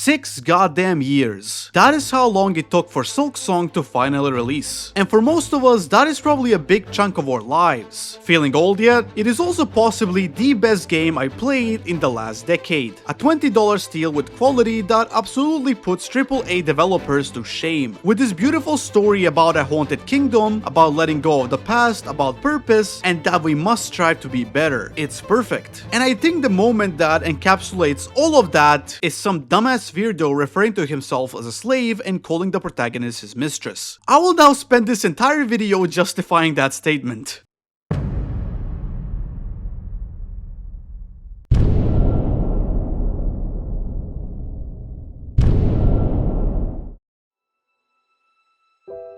6 goddamn years. That is how long it took for Silksong to finally release. And for most of us, that is probably a big chunk of our lives. Feeling old yet? It is also possibly the best game I played in the last decade. A $20 steal with quality that absolutely puts AAA developers to shame. With this beautiful story about a haunted kingdom, about letting go of the past, about purpose, and that we must strive to be better. It's perfect. And I think the moment that encapsulates all of that is some dumbass weirdo referring to himself as a slave and calling the protagonist his mistress. I will now spend this entire video justifying that statement.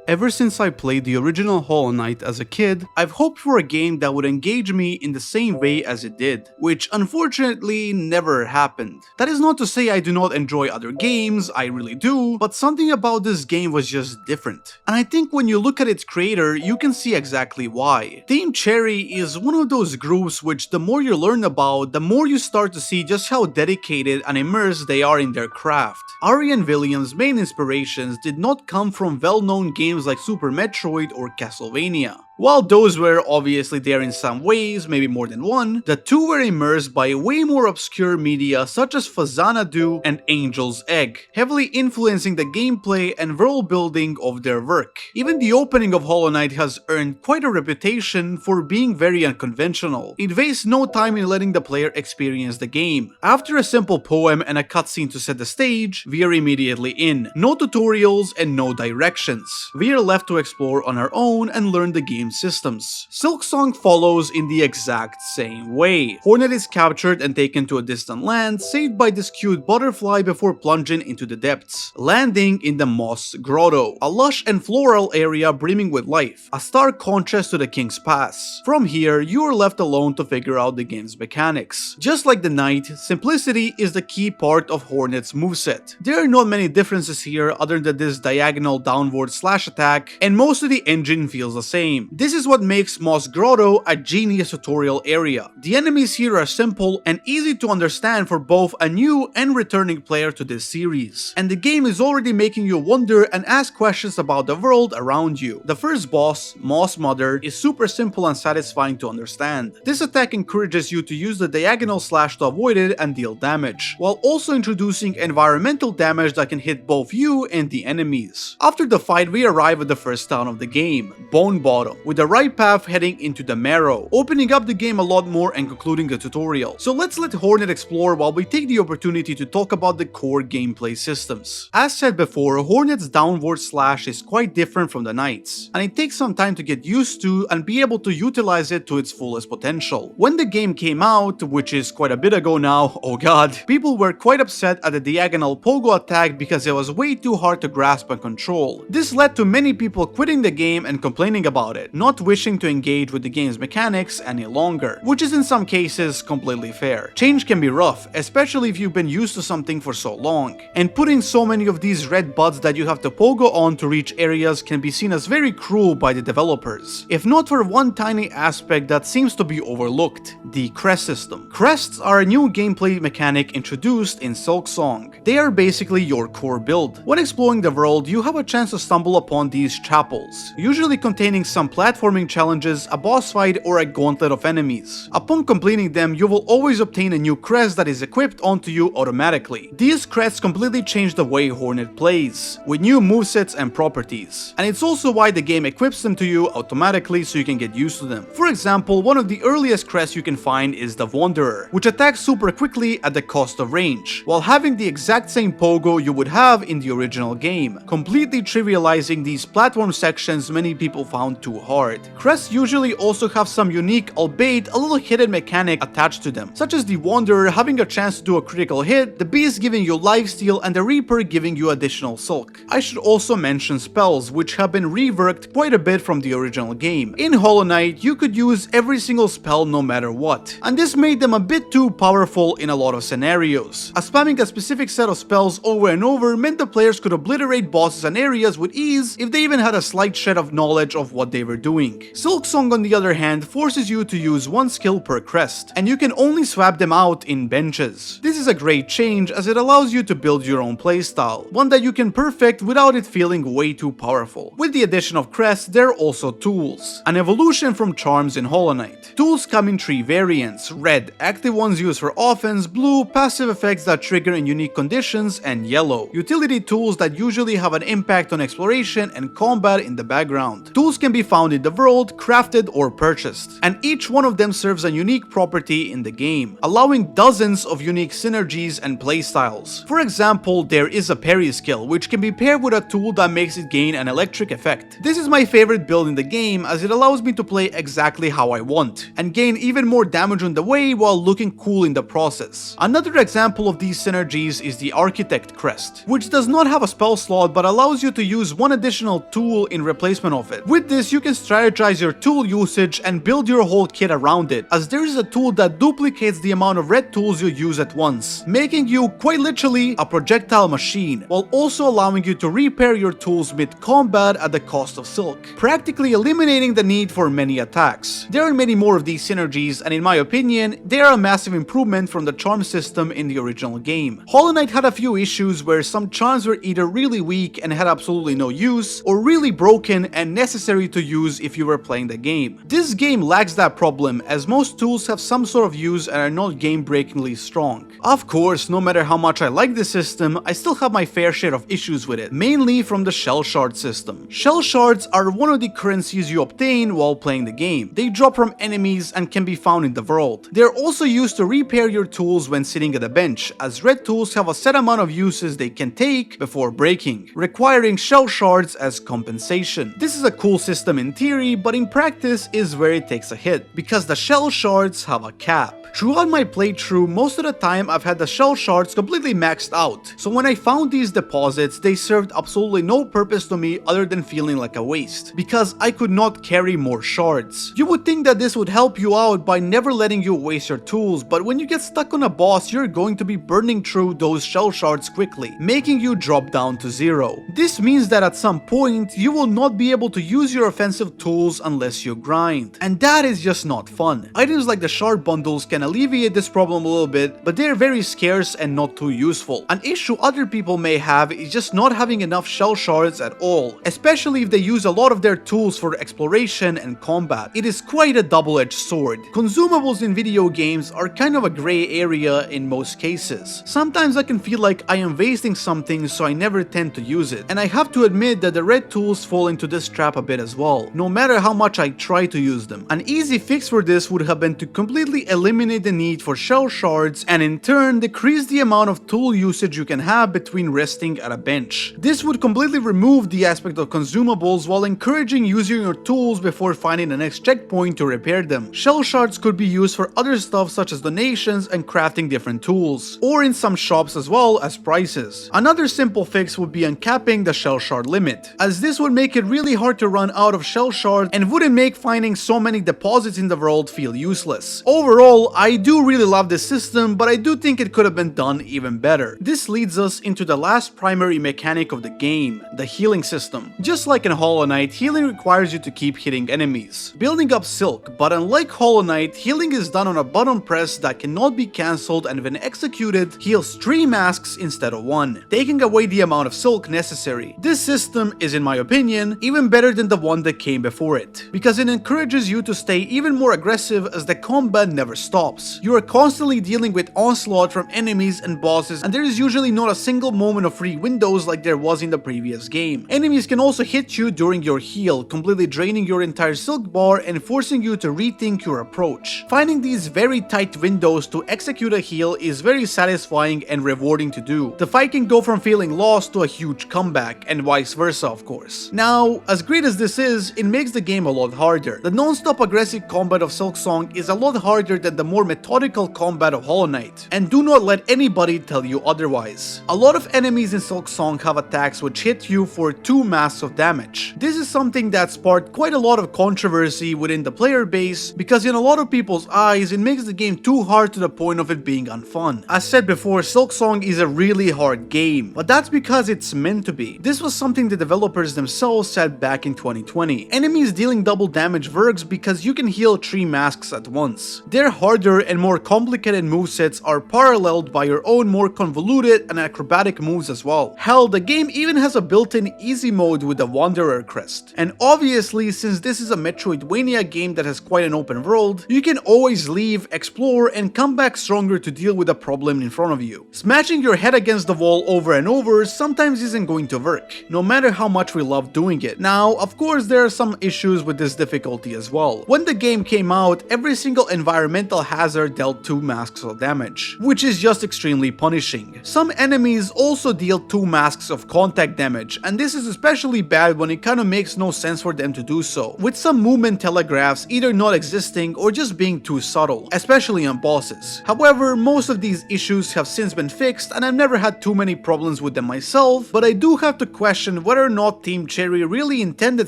Ever since I played the original Hollow Knight as a kid, I've hoped for a game that would engage me in the same way as it did, which unfortunately never happened. That is not to say I do not enjoy other games, I really do, but something about this game was just different. And I think when you look at its creator, you can see exactly why. Team Cherry is one of those groups which the more you learn about, the more you start to see just how dedicated and immersed they are in their craft. Ari and Williams' main inspirations did not come from well-known games like Super Metroid or Castlevania. While those were obviously there in some ways, maybe more than one, the two were immersed by way more obscure media such as Fazanadu and Angel's Egg, heavily influencing the gameplay and world building of their work. Even the opening of Hollow Knight has earned quite a reputation for being very unconventional. It wastes no time in letting the player experience the game. After a simple poem and a cutscene to set the stage, we are immediately in. No tutorials and no directions. We are left to explore on our own and learn the game systems. Silksong follows in the exact same way. Hornet is captured and taken to a distant land, saved by this cute butterfly before plunging into the depths, landing in the Moss Grotto, a lush and floral area brimming with life, a stark contrast to the King's Pass. From here, you are left alone to figure out the game's mechanics. Just like the Knight, simplicity is the key part of Hornet's moveset. There are not many differences here other than this diagonal downward slash attack, and most of the engine feels the same. This is what makes Moss Grotto a genius tutorial area. The enemies here are simple and easy to understand for both a new and returning player to this series. And the game is already making you wonder and ask questions about the world around you. The first boss, Moss Mother, is super simple and satisfying to understand. This attack encourages you to use the diagonal slash to avoid it and deal damage, while also introducing environmental damage that can hit both you and the enemies. After the fight, we arrive at the first town of the game, Bone Bottom, with the right path heading into the Marrow, opening up the game a lot more and concluding the tutorial. So let's let Hornet explore while we take the opportunity to talk about the core gameplay systems. As said before, Hornet's downward slash is quite different from the Knight's, and it takes some time to get used to and be able to utilize it to its fullest potential. When the game came out, which is quite a bit ago now, oh god, people were quite upset at the diagonal pogo attack because it was way too hard to grasp and control. This led to many people quitting the game and complaining about it, not wishing to engage with the game's mechanics any longer, which is in some cases completely fair. Change can be rough, especially if you've been used to something for so long, and putting so many of these red buds that you have to pogo on to reach areas can be seen as very cruel by the developers, if not for one tiny aspect that seems to be overlooked: the crest system. Crests are a new gameplay mechanic introduced in Silksong. They are basically your core build. When exploring the world, you have a chance to stumble upon these chapels, usually containing some platforming challenges, a boss fight, or a gauntlet of enemies. Upon completing them, you will always obtain a new crest that is equipped onto you automatically. These crests completely change the way Hornet plays, with new movesets and properties, and it's also why the game equips them to you automatically so you can get used to them. For example, one of the earliest crests you can find is the Wanderer, which attacks super quickly at the cost of range, while having the exact same pogo you would have in the original game, completely trivializing these platform sections many people found too hard. Crests usually also have some unique, albeit a little hidden mechanic attached to them, such as the Wanderer having a chance to do a critical hit, the Beast giving you lifesteal, and the Reaper giving you additional Silk. I should also mention spells, which have been reworked quite a bit from the original game. In Hollow Knight, you could use every single spell no matter what, and this made them a bit too powerful in a lot of scenarios, as spamming a specific set of spells over and over meant the players could obliterate bosses and areas with ease if they even had a slight shred of knowledge of what they were doing. Silksong on the other hand forces you to use one skill per crest, and you can only swap them out in benches. This is a great change as it allows you to build your own playstyle, one that you can perfect without it feeling way too powerful. With the addition of crests, there are also tools, an evolution from charms in Hollow Knight. Tools come in 3 variants: red, active ones used for offense; blue, passive effects that trigger in unique conditions; and yellow, utility tools that usually have an impact on exploration and combat in the background. Tools can be found in the world, crafted or purchased, and each one of them serves a unique property in the game, allowing dozens of unique synergies and playstyles. For example, there is a parry skill, which can be paired with a tool that makes it gain an electric effect. This is my favorite build in the game as it allows me to play exactly how I want, and gain even more damage on the way while looking cool in the process. Another example of these synergies is the Architect Crest, which does not have a spell slot but allows you to use one additional tool in replacement of it. With this, you can strategize your tool usage and build your whole kit around it, as there is a tool that duplicates the amount of red tools you use at once, making you quite literally a projectile machine, while also allowing you to repair your tools mid-combat at the cost of silk, practically eliminating the need for many attacks. There are many more of these synergies, and in my opinion, they are a massive improvement from the charm system in the original game. Hollow Knight had a few issues where some charms were either really weak and had absolutely no use, or really broken and necessary to use if you were playing the game. This game lacks that problem, as most tools have some sort of use and are not game-breakingly strong. Of course, no matter how much I like this system, I still have my fair share of issues with it, mainly from the shell shard system. Shell shards are one of the currencies you obtain while playing the game. They drop from enemies and can be found in the world. They are also used to repair your tools when sitting at a bench, as red tools have a set amount of uses they can take before breaking, requiring shell shards as compensation. This is a cool system in theory, but in practice is where it takes a hit, because the shell shards have a cap. Throughout my playthrough, most of the time I've had the shell shards completely maxed out, so when I found these deposits, they served absolutely no purpose to me other than feeling like a waste, because I could not carry more shards. You would think that this would help you out by never letting you waste your tools, but when you get stuck on a boss, you're going to be burning through those shell shards quickly, making you drop down to 0. This means that at some point, you will not be able to use your offensive tools unless you grind, and that is just not fun. Items like the shard bundles can alleviate this problem a little bit, but they're very scarce and not too useful. An issue other people may have is just not having enough shell shards at all, especially if they use a lot of their tools for exploration and combat. It is quite a double-edged sword. Consumables in video games are kind of a gray area in most cases. Sometimes I can feel like I am wasting something, so I never tend to use it, and I have to admit that the red tools fall into this trap a bit as well, no matter how much I try to use them. An easy fix for this would have been to completely eliminate the need for shell shards and in turn decrease the amount of tool usage you can have between resting at a bench. This would completely remove the aspect of consumables while encouraging using your tools before finding the next checkpoint to repair them. Shell shards could be used for other stuff such as donations and crafting different tools, or in some shops as well as prices. Another simple fix would be uncapping the shell shard limit, as this would make it really hard to run out of shell shards and wouldn't make finding so many deposits in the world feel useless. Overall, I do really love this system, but I do think it could have been done even better. This leads us into the last primary mechanic of the game, the healing system. Just like in Hollow Knight, healing requires you to keep hitting enemies, building up silk, but unlike Hollow Knight, healing is done on a button press that cannot be cancelled and when executed, heals 3 masks instead of 1, taking away the amount of silk necessary. This system is, in my opinion, even better than the one that came before it, because it encourages you to stay even more aggressive as the combat never stops. You are constantly dealing with onslaught from enemies and bosses, and there is usually not a single moment of free windows like there was in the previous game. Enemies can also hit you during your heal, completely draining your entire silk bar and forcing you to rethink your approach. Finding these very tight windows to execute a heal is very satisfying and rewarding to do. The fight can go from feeling lost to a huge comeback, and vice versa of course. Now, as great as this is, it makes the game a lot harder. The non-stop aggressive combat of Silksong is a lot harder than the more methodical combat of Hollow Knight, and do not let anybody tell you otherwise. A lot of enemies in Silksong have attacks which hit you for 2 masks of damage. This is something that sparked quite a lot of controversy within the player base, because in a lot of people's eyes it makes the game too hard to the point of it being unfun. As said before, Silksong is a really hard game, but that's because it's meant to be. This was something the developers themselves said back in 2020, Enemies dealing double damage works because you can heal 3 masks at once. Their harder and more complicated movesets are paralleled by your own more convoluted and acrobatic moves as well. Hell, the game even has a built-in easy mode with the Wanderer crest. And obviously, since this is a Metroidvania game that has quite an open world, you can always leave, explore, and come back stronger to deal with a problem in front of you. Smashing your head against the wall over and over sometimes isn't going to work, no matter how much we love doing it. Now, of course, there are some issues with this difficulty as well. When the game came out, every single environmental hazard dealt 2 masks of damage, which is just extremely punishing. Some enemies also deal 2 masks of contact damage, and this is especially bad when it kinda makes no sense for them to do so, with some movement telegraphs either not existing or just being too subtle, especially on bosses. However, most of these issues have since been fixed and I've never had too many problems with them myself, but I do have to question whether or not Team Cherry really intended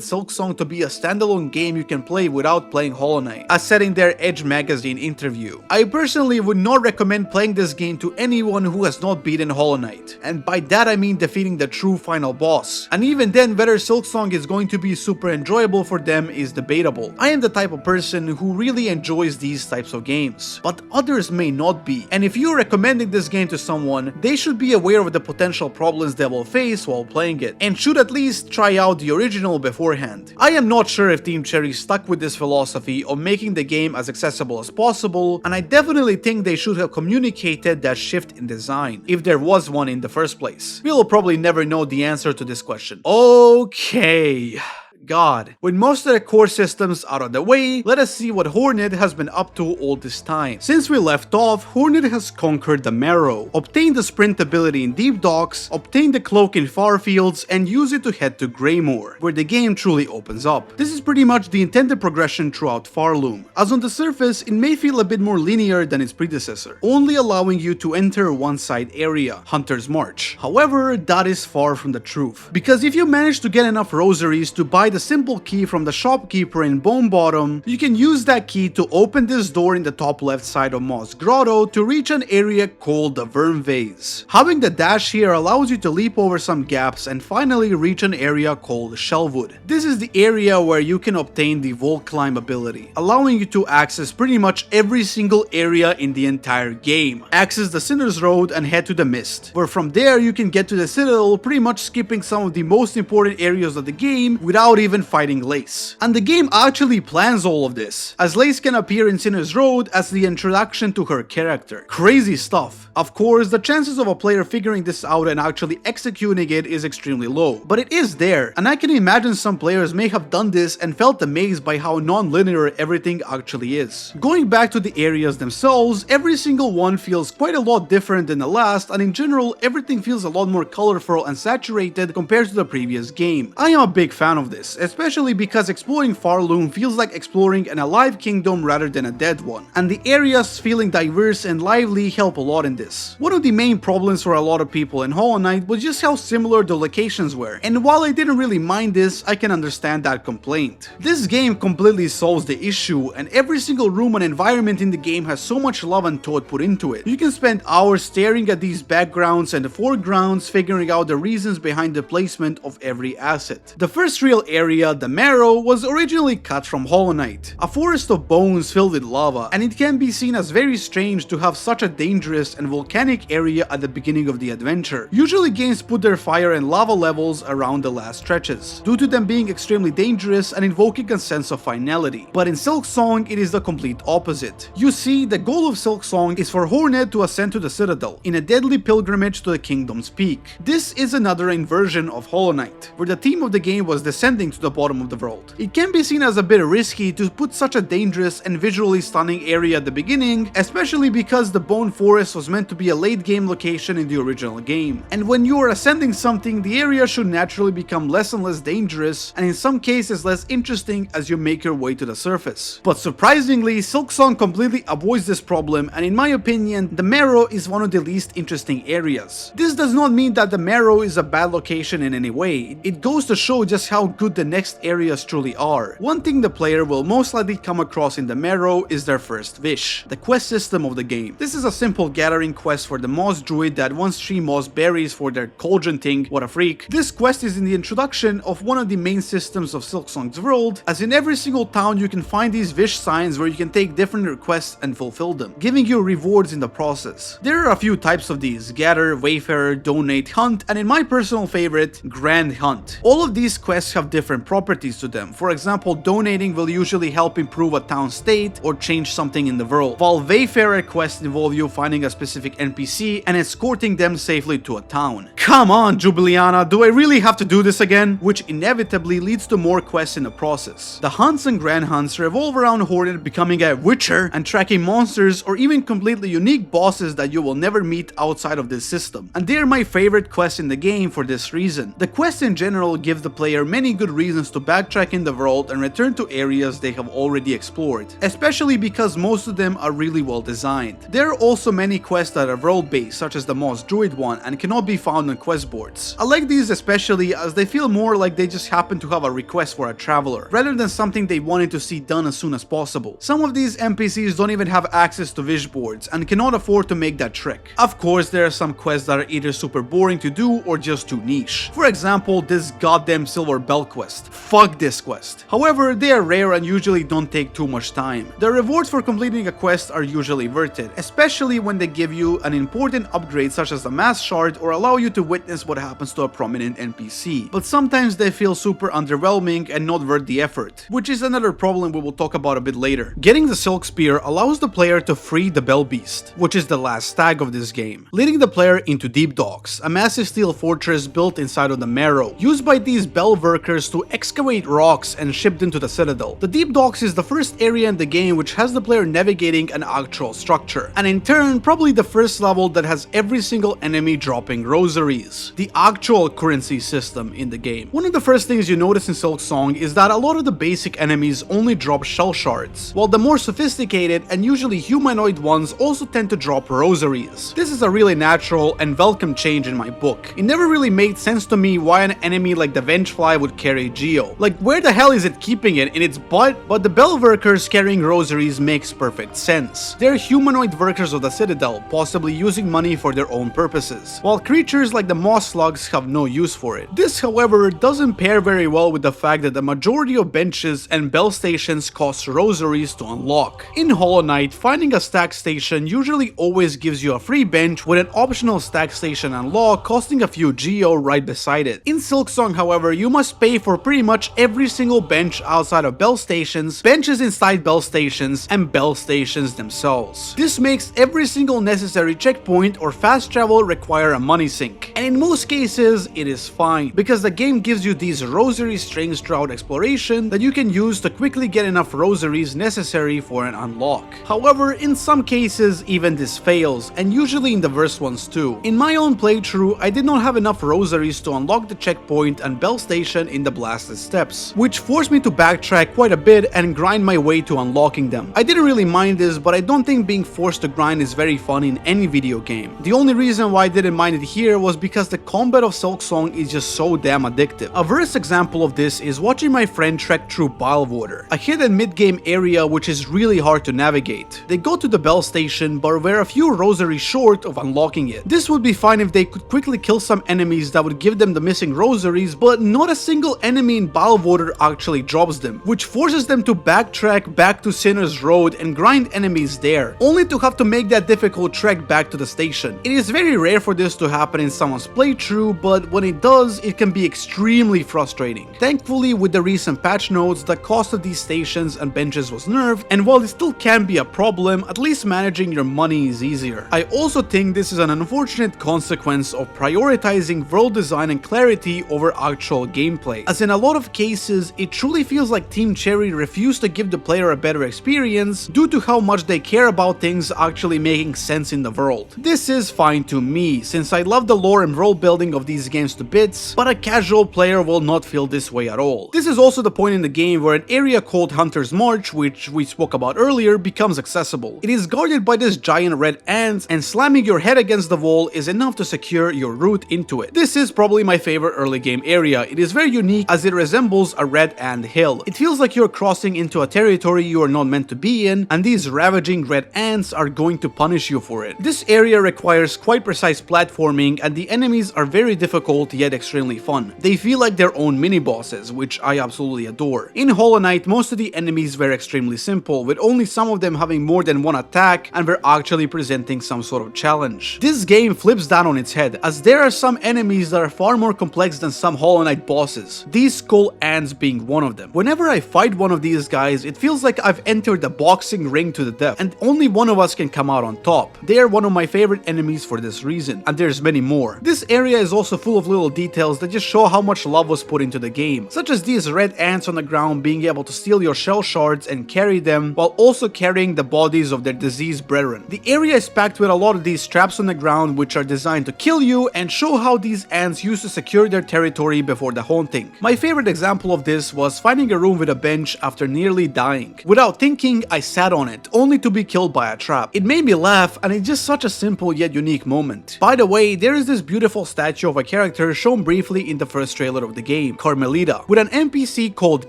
Silksong to be a standalone game you can play without playing Hollow Knight, as said in their Edge magazine interview. I personally would not recommend playing this game to anyone who has not beaten Hollow Knight, and by that I mean defeating the true final boss. And even then, whether Silksong is going to be super enjoyable for them is debatable. I am the type of person who really enjoys these types of games, but others may not be, and if you're recommending this game to someone, they should be aware of the potential problems they will face while playing it, and should at least try out the original beforehand. I am not sure if Team Cherry stuck with this philosophy of making the game as accessible as possible, and I definitely think they should have communicated that shift in design, if there was one in the first place. We'll probably never know the answer to this question. Okay. God. With most of the core systems out of the way, let us see what Hornet has been up to all this time. Since we left off, Hornet has conquered the Marrow, obtained the sprint ability in Deep Docks, obtained the cloak in Far Fields, and use it to head to Greymoor, where the game truly opens up. This is pretty much the intended progression throughout Pharloom, as on the surface it may feel a bit more linear than its predecessor, only allowing you to enter one side area, Hunter's March. However, that is far from the truth, because if you manage to get enough rosaries to buy the simple key from the shopkeeper in Bone Bottom, you can use that key to open this door in the top left side of Moss Grotto to reach an area called the Worm Vase. Having the dash here allows you to leap over some gaps and finally reach an area called Shellwood. This is the area where you can obtain the Wall Climb ability, allowing you to access pretty much every single area in the entire game. Access the Sinner's Road and head to the Mist, where from there you can get to the Citadel, pretty much skipping some of the most important areas of the game without even fighting Lace. And the game actually plans all of this, as Lace can appear in Sinner's Road as the introduction to her character. Crazy stuff. Of course, the chances of a player figuring this out and actually executing it is extremely low, but it is there, and I can imagine some players may have done this and felt amazed by how non-linear everything actually is. Going back to the areas themselves, every single one feels quite a lot different than the last, and in general, everything feels a lot more colorful and saturated compared to the previous game. I am a big fan of this, especially because exploring Pharloom feels like exploring an alive kingdom rather than a dead one, and the areas feeling diverse and lively help a lot in this. One of the main problems for a lot of people in Hollow Knight was just how similar the locations were, and while I didn't really mind this, I can understand that complaint. This game completely solves the issue, and every single room and environment in the game has so much love and thought put into it. You can spend hours staring at these backgrounds and the foregrounds, figuring out the reasons behind the placement of every asset. The first real area, the Marrow, was originally cut from Hollow Knight, a forest of bones filled with lava, and it can be seen as very strange to have such a dangerous and volcanic area at the beginning of the adventure. Usually games put their fire and lava levels around the last stretches, due to them being extremely dangerous and invoking a sense of finality. But in Silksong, it is the complete opposite. You see, the goal of Silksong is for Hornet to ascend to the Citadel, in a deadly pilgrimage to the kingdom's peak. This is another inversion of Hollow Knight, where the theme of the game was descending to the bottom of the world. It can be seen as a bit risky to put such a dangerous and visually stunning area at the beginning, especially because the Bone Forest was meant to be a late game location in the original game. And when you are ascending something, the area should naturally become less and less dangerous, and in some cases less interesting as you make your way to the surface. But surprisingly, Silksong completely avoids this problem, and in my opinion, the Marrow is one of the least interesting areas. This does not mean that the Marrow is a bad location in any way. It goes to show just how good the the next areas truly are. One thing the player will most likely come across in the Marrow is their first wish, the quest system of the game. This is a simple gathering quest for the Moss Druid that wants 3 moss berries for their cauldron thing. What a freak. This quest is in the introduction of one of the main systems of Silksong's world, as in every single town you can find these wish signs where you can take different requests and fulfill them, giving you rewards in the process. There are a few types of these: gather, wayfarer, donate, hunt, and in my personal favorite, grand hunt. All of these quests have different properties to them. For example, donating will usually help improve a town's state or change something in the world, while wayfarer quests involve you finding a specific NPC and escorting them safely to a town. Come on, Jubiliana, do I really have to do this again? Which inevitably leads to more quests in the process. The hunts and grand hunts revolve around Hornet becoming a witcher and tracking monsters or even completely unique bosses that you will never meet outside of this system. And they're my favorite quests in the game for this reason. The quests in general give the player many good reasons to backtrack in the world and return to areas they have already explored, especially because most of them are really well designed. There are also many quests that are world based, such as the Moss Druid one, and cannot be found on quest boards. I like these especially as they feel more like they just happen to have a request for a traveler, rather than something they wanted to see done as soon as possible. Some of these NPCs don't even have access to wish boards and cannot afford to make that trick. Of course, there are some quests that are either super boring to do or just too niche. For example, this goddamn silver bell quest. Fuck this quest. However, they are rare and usually don't take too much time. The rewards for completing a quest are usually worth it, especially when they give you an important upgrade such as a mass shard or allow you to witness what happens to a prominent NPC. But sometimes they feel super underwhelming and not worth the effort, which is another problem we will talk about a bit later. Getting the Silk Spear allows the player to free the Bell Beast, which is the last stag of this game, leading the player into Deep Docks, a massive steel fortress built inside of the Marrow, used by these bell workers to excavate rocks and ship them to the Citadel. The Deep Docks is the first area in the game which has the player navigating an actual structure, and in turn probably the first level that has every single enemy dropping rosaries, the actual currency system in the game. One of the first things you notice in Silksong is that a lot of the basic enemies only drop shell shards, while the more sophisticated and usually humanoid ones also tend to drop rosaries. This is a really natural and welcome change in my book. It never really made sense to me why an enemy like the Vengefly would carry Geo. Like, where the hell is it keeping it in its butt? But the bell workers carrying rosaries makes perfect sense. They're humanoid workers of the Citadel, possibly using money for their own purposes, while creatures like the moss slugs have no use for it. This, however, doesn't pair very well with the fact that the majority of benches and bell stations cost rosaries to unlock. In Hollow Knight, finding a stack station usually always gives you a free bench with an optional stack station unlock costing a few Geo right beside it. In Silksong, however, you must pay for pretty much every single bench outside of bell stations, benches inside bell stations, and bell stations themselves. This makes every single necessary checkpoint or fast travel require a money sink, and in most cases it is fine, because the game gives you these rosary strings throughout exploration that you can use to quickly get enough rosaries necessary for an unlock. However, in some cases even this fails, and usually in the worst ones too. In my own playthrough, I did not have enough rosaries to unlock the checkpoint and bell station in the blasted steps, which forced me to backtrack quite a bit and grind my way to unlocking them. I didn't really mind this, but I don't think being forced to grind is very fun in any video game. The only reason why I didn't mind it here was because the combat of Silksong is just so damn addictive. A worst example of this is watching my friend trek through Bilewater, a hidden mid-game area which is really hard to navigate. They go to the bell station but were a few rosaries short of unlocking it. This would be fine if they could quickly kill some enemies that would give them the missing rosaries, but not a single enemy in Bilewater actually drops them, which forces them to backtrack back to Sinner's Road and grind enemies there, only to have to make that difficult trek back to the station. It is very rare for this to happen in someone's playthrough, but when it does, it can be extremely frustrating. Thankfully, with the recent patch notes, the cost of these stations and benches was nerfed, and while it still can be a problem, at least managing your money is easier. I also think this is an unfortunate consequence of prioritizing world design and clarity over actual gameplay, as in a lot of cases, it truly feels like Team Cherry refused to give the player a better experience due to how much they care about things actually making sense in the world. This is fine to me, since I love the lore lore and world building of these games to bits, but a casual player will not feel this way at all. This is also the point in the game where an area called Hunter's March, which we spoke about earlier, becomes accessible. It is guarded by this giant red ant, and slamming your head against the wall is enough to secure your route into it. This is probably my favorite early game area. It is very unique as it resembles a red ant hill. It feels like you're crossing into a territory you are not meant to be in, and these ravaging red ants are going to punish you for it. This area requires quite precise platforming, and the enemies are very difficult yet extremely fun. They feel like their own mini-bosses, which I absolutely adore. In Hollow Knight, most of the enemies were extremely simple, with only some of them having more than one attack and were actually presenting some sort of challenge. This game flips that on its head, as there are some enemies that are far more complex than some Hollow Knight bosses, these skull ants being one of them. Whenever I fight one of these guys, it feels like I've entered a boxing ring to the death, and only one of us can come out on top. They are one of my favorite enemies for this reason, and there's many more. This area is also full of little details that just show how much love was put into the game, such as these red ants on the ground being able to steal your shell shards and carry them while also carrying the bodies of their diseased brethren. The area is packed with a lot of these traps on the ground which are designed to kill you and show how these ants used to secure their territory before the haunting. My favorite example of this was finding a room with a bench after nearly dying. Without thinking, I sat on it, only to be killed by a trap. It made me laugh, and it's just such a simple yet unique moment. By the way, there is this beautiful statue of a character shown briefly in the first trailer of the game, Carmelita, with an NPC called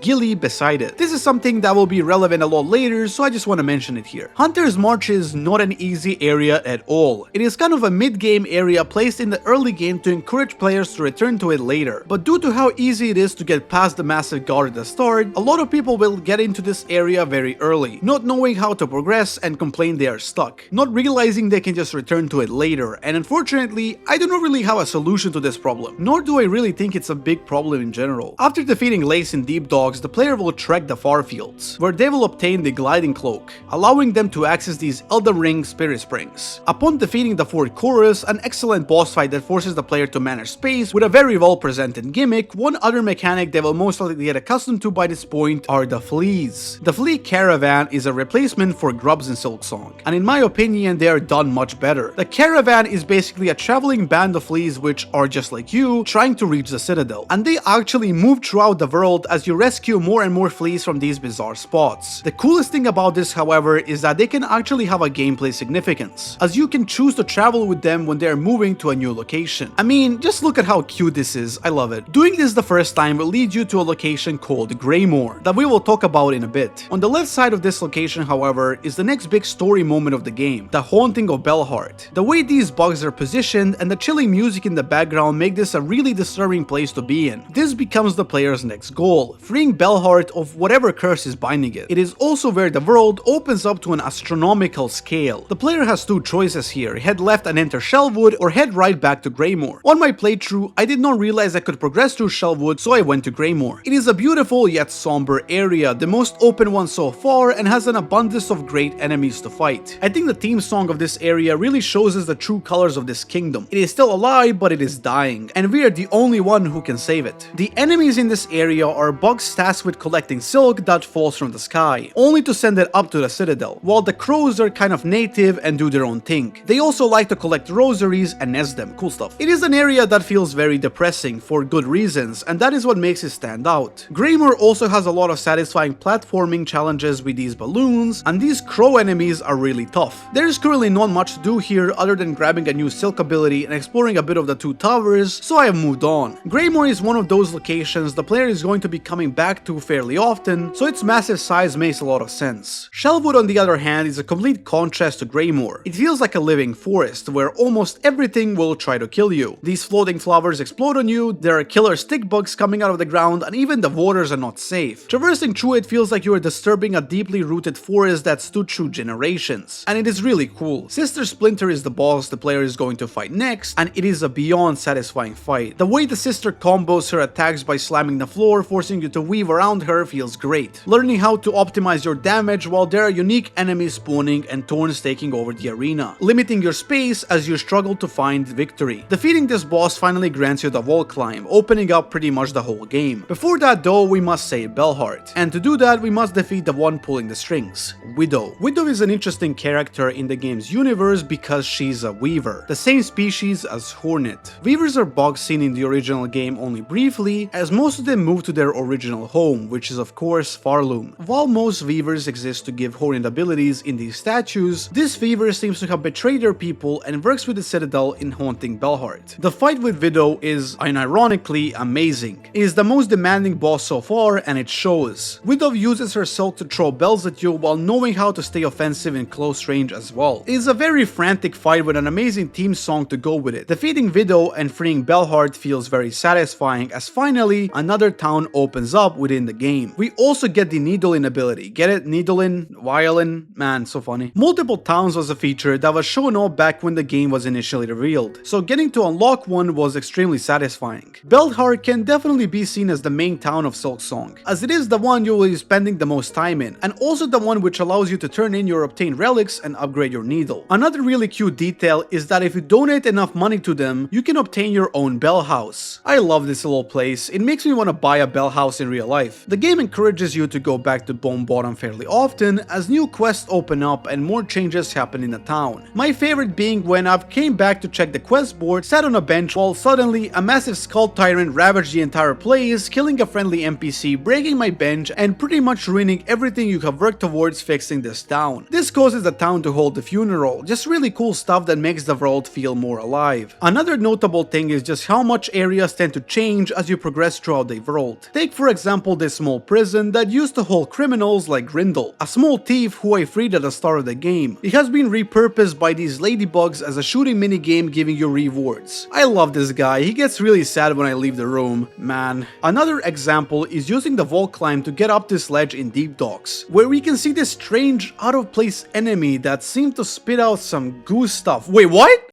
Gilly beside it. This is something that will be relevant a lot later, so I just want to mention it here. Hunter's March is not an easy area at all. It is kind of a mid-game area placed in the early game to encourage players to return to it later. But due to how easy it is to get past the massive guard at the start, a lot of people will get into this area very early, not knowing how to progress and complain they are stuck, not realizing they can just return to it later. And unfortunately, I do not really have a solution to this problem, nor do I really think it's a big problem in general. After defeating Lace and Deep Dogs, the player will trek the far fields, where they will obtain the gliding cloak, allowing them to access these Elden Ring spirit springs. Upon defeating the fourth chorus, an excellent boss fight that forces the player to manage space with a very well presented gimmick, one other mechanic they will most likely get accustomed to by this point are the fleas. The flea caravan is a replacement for grubs in Silksong, and in my opinion they are done much better. The caravan is basically a traveling band of fleas which are just like you, trying to reach the Citadel, and they actually move throughout the world as you rescue more and more fleas from these bizarre spots. The coolest thing about this, however, is that they can actually have a gameplay significance, as you can choose to travel with them when they are moving to a new location. I mean, just look at how cute this is, I love it. Doing this the first time will lead you to a location called Greymoor, that we will talk about in a bit. On the left side of this location, however, is the next big story moment of the game, the haunting of Bellheart. The way these bugs are positioned and the chilling music in the background make this a really disturbing place to be in. This becomes the player's next goal, freeing Bellheart of whatever curse is binding it. It is also where the world opens up to an astronomical scale. The player has two choices here, head left and enter Shellwood, or head right back to Greymoor. On my playthrough, I did not realize I could progress through Shellwood, so I went to Greymoor. It is a beautiful yet somber area, the most open one so far, and has an abundance of great enemies to fight. I think the theme song of this area really shows us the true colors of this kingdom. It is still alive, but it is dying, and we are the only one who can save it. The enemies in this area are bugs tasked with collecting silk that falls from the sky, only to send it up to the Citadel, while the crows are kind of native and do their own thing. They also like to collect rosaries and nest them, cool stuff. It is an area that feels very depressing for good reasons, and that is what makes it stand out. Greymoor also has a lot of satisfying platforming challenges with these balloons, and these crow enemies are really tough. There is currently not much to do here other than grabbing a new silk ability and exploring a bit of the two towers, so I have moved on. Greymoor is one of those locations the player is going to be coming back to fairly often, so its massive size makes a lot of sense. Shellwood, on the other hand, is a complete contrast to Greymoor. It feels like a living forest where almost everything will try to kill you. These floating flowers explode on you, there are killer stick bugs coming out of the ground, and even the waters are not safe. Traversing through it feels like you are disturbing a deeply rooted forest that stood through generations, and it is really cool. Sister Splinter is the boss the player is going to fight next, and it is a beyond satisfying fight. The way the sister combos her attacks by slamming the floor, forcing you to weave around her, feels great. Learning how to optimize your damage while there are unique enemies spawning and thorns taking over the arena, limiting your space as you struggle to find victory. Defeating this boss finally grants you the wall climb, opening up pretty much the whole game. Before that though, we must save Bellheart, and to do that we must defeat the one pulling the strings, Widow. Widow is an interesting character in the game's universe because she's a weaver, the same species as as Hornet. Weavers are bugs seen in the original game only briefly, as most of them move to their original home, which is of course Pharloom. While most Weavers exist to give Hornet abilities in these statues, this Weaver seems to have betrayed their people and works with the Citadel in haunting Belheart. The fight with Widow is, unironically, amazing. It is the most demanding boss so far, and it shows. Widow uses her silk to throw bells at you while knowing how to stay offensive in close range as well. It is a very frantic fight with an amazing theme song to go with it. Defeating Widow and freeing Belheart feels very satisfying, as finally another town opens up within the game. We also get the Needle-in ability. Get it? Needle-in? Violin? Man, so funny. Multiple towns was a feature that was shown off back when the game was initially revealed, so getting to unlock one was extremely satisfying. Belheart can definitely be seen as the main town of Silksong, as it is the one you will be spending the most time in, and also the one which allows you to turn in your obtained relics and upgrade your needle. Another really cute detail is that if you donate enough money to them, you can obtain your own bell house. I love this little place. It makes me want to buy a bell house in real life. The game encourages you to go back to Bone Bottom fairly often as new quests open up and more changes happen in the town. My favorite being when I came back to check the quest board, sat on a bench while suddenly a massive skull tyrant ravaged the entire place, killing a friendly NPC, breaking my bench, and pretty much ruining everything you have worked towards fixing this town. This causes the town to hold the funeral. Just really cool stuff that makes the world feel more alive. Another notable thing is just how much areas tend to change as you progress throughout the world. Take for example this small prison that used to hold criminals like Grindel, a small thief who I freed at the start of the game. It has been repurposed by these ladybugs as a shooting minigame giving you rewards. I love this guy, he gets really sad when I leave the room, man. Another example is using the vault climb to get up this ledge in Deep Docks, where we can see this strange out of place enemy that seemed to spit out some goo stuff. Wait, what?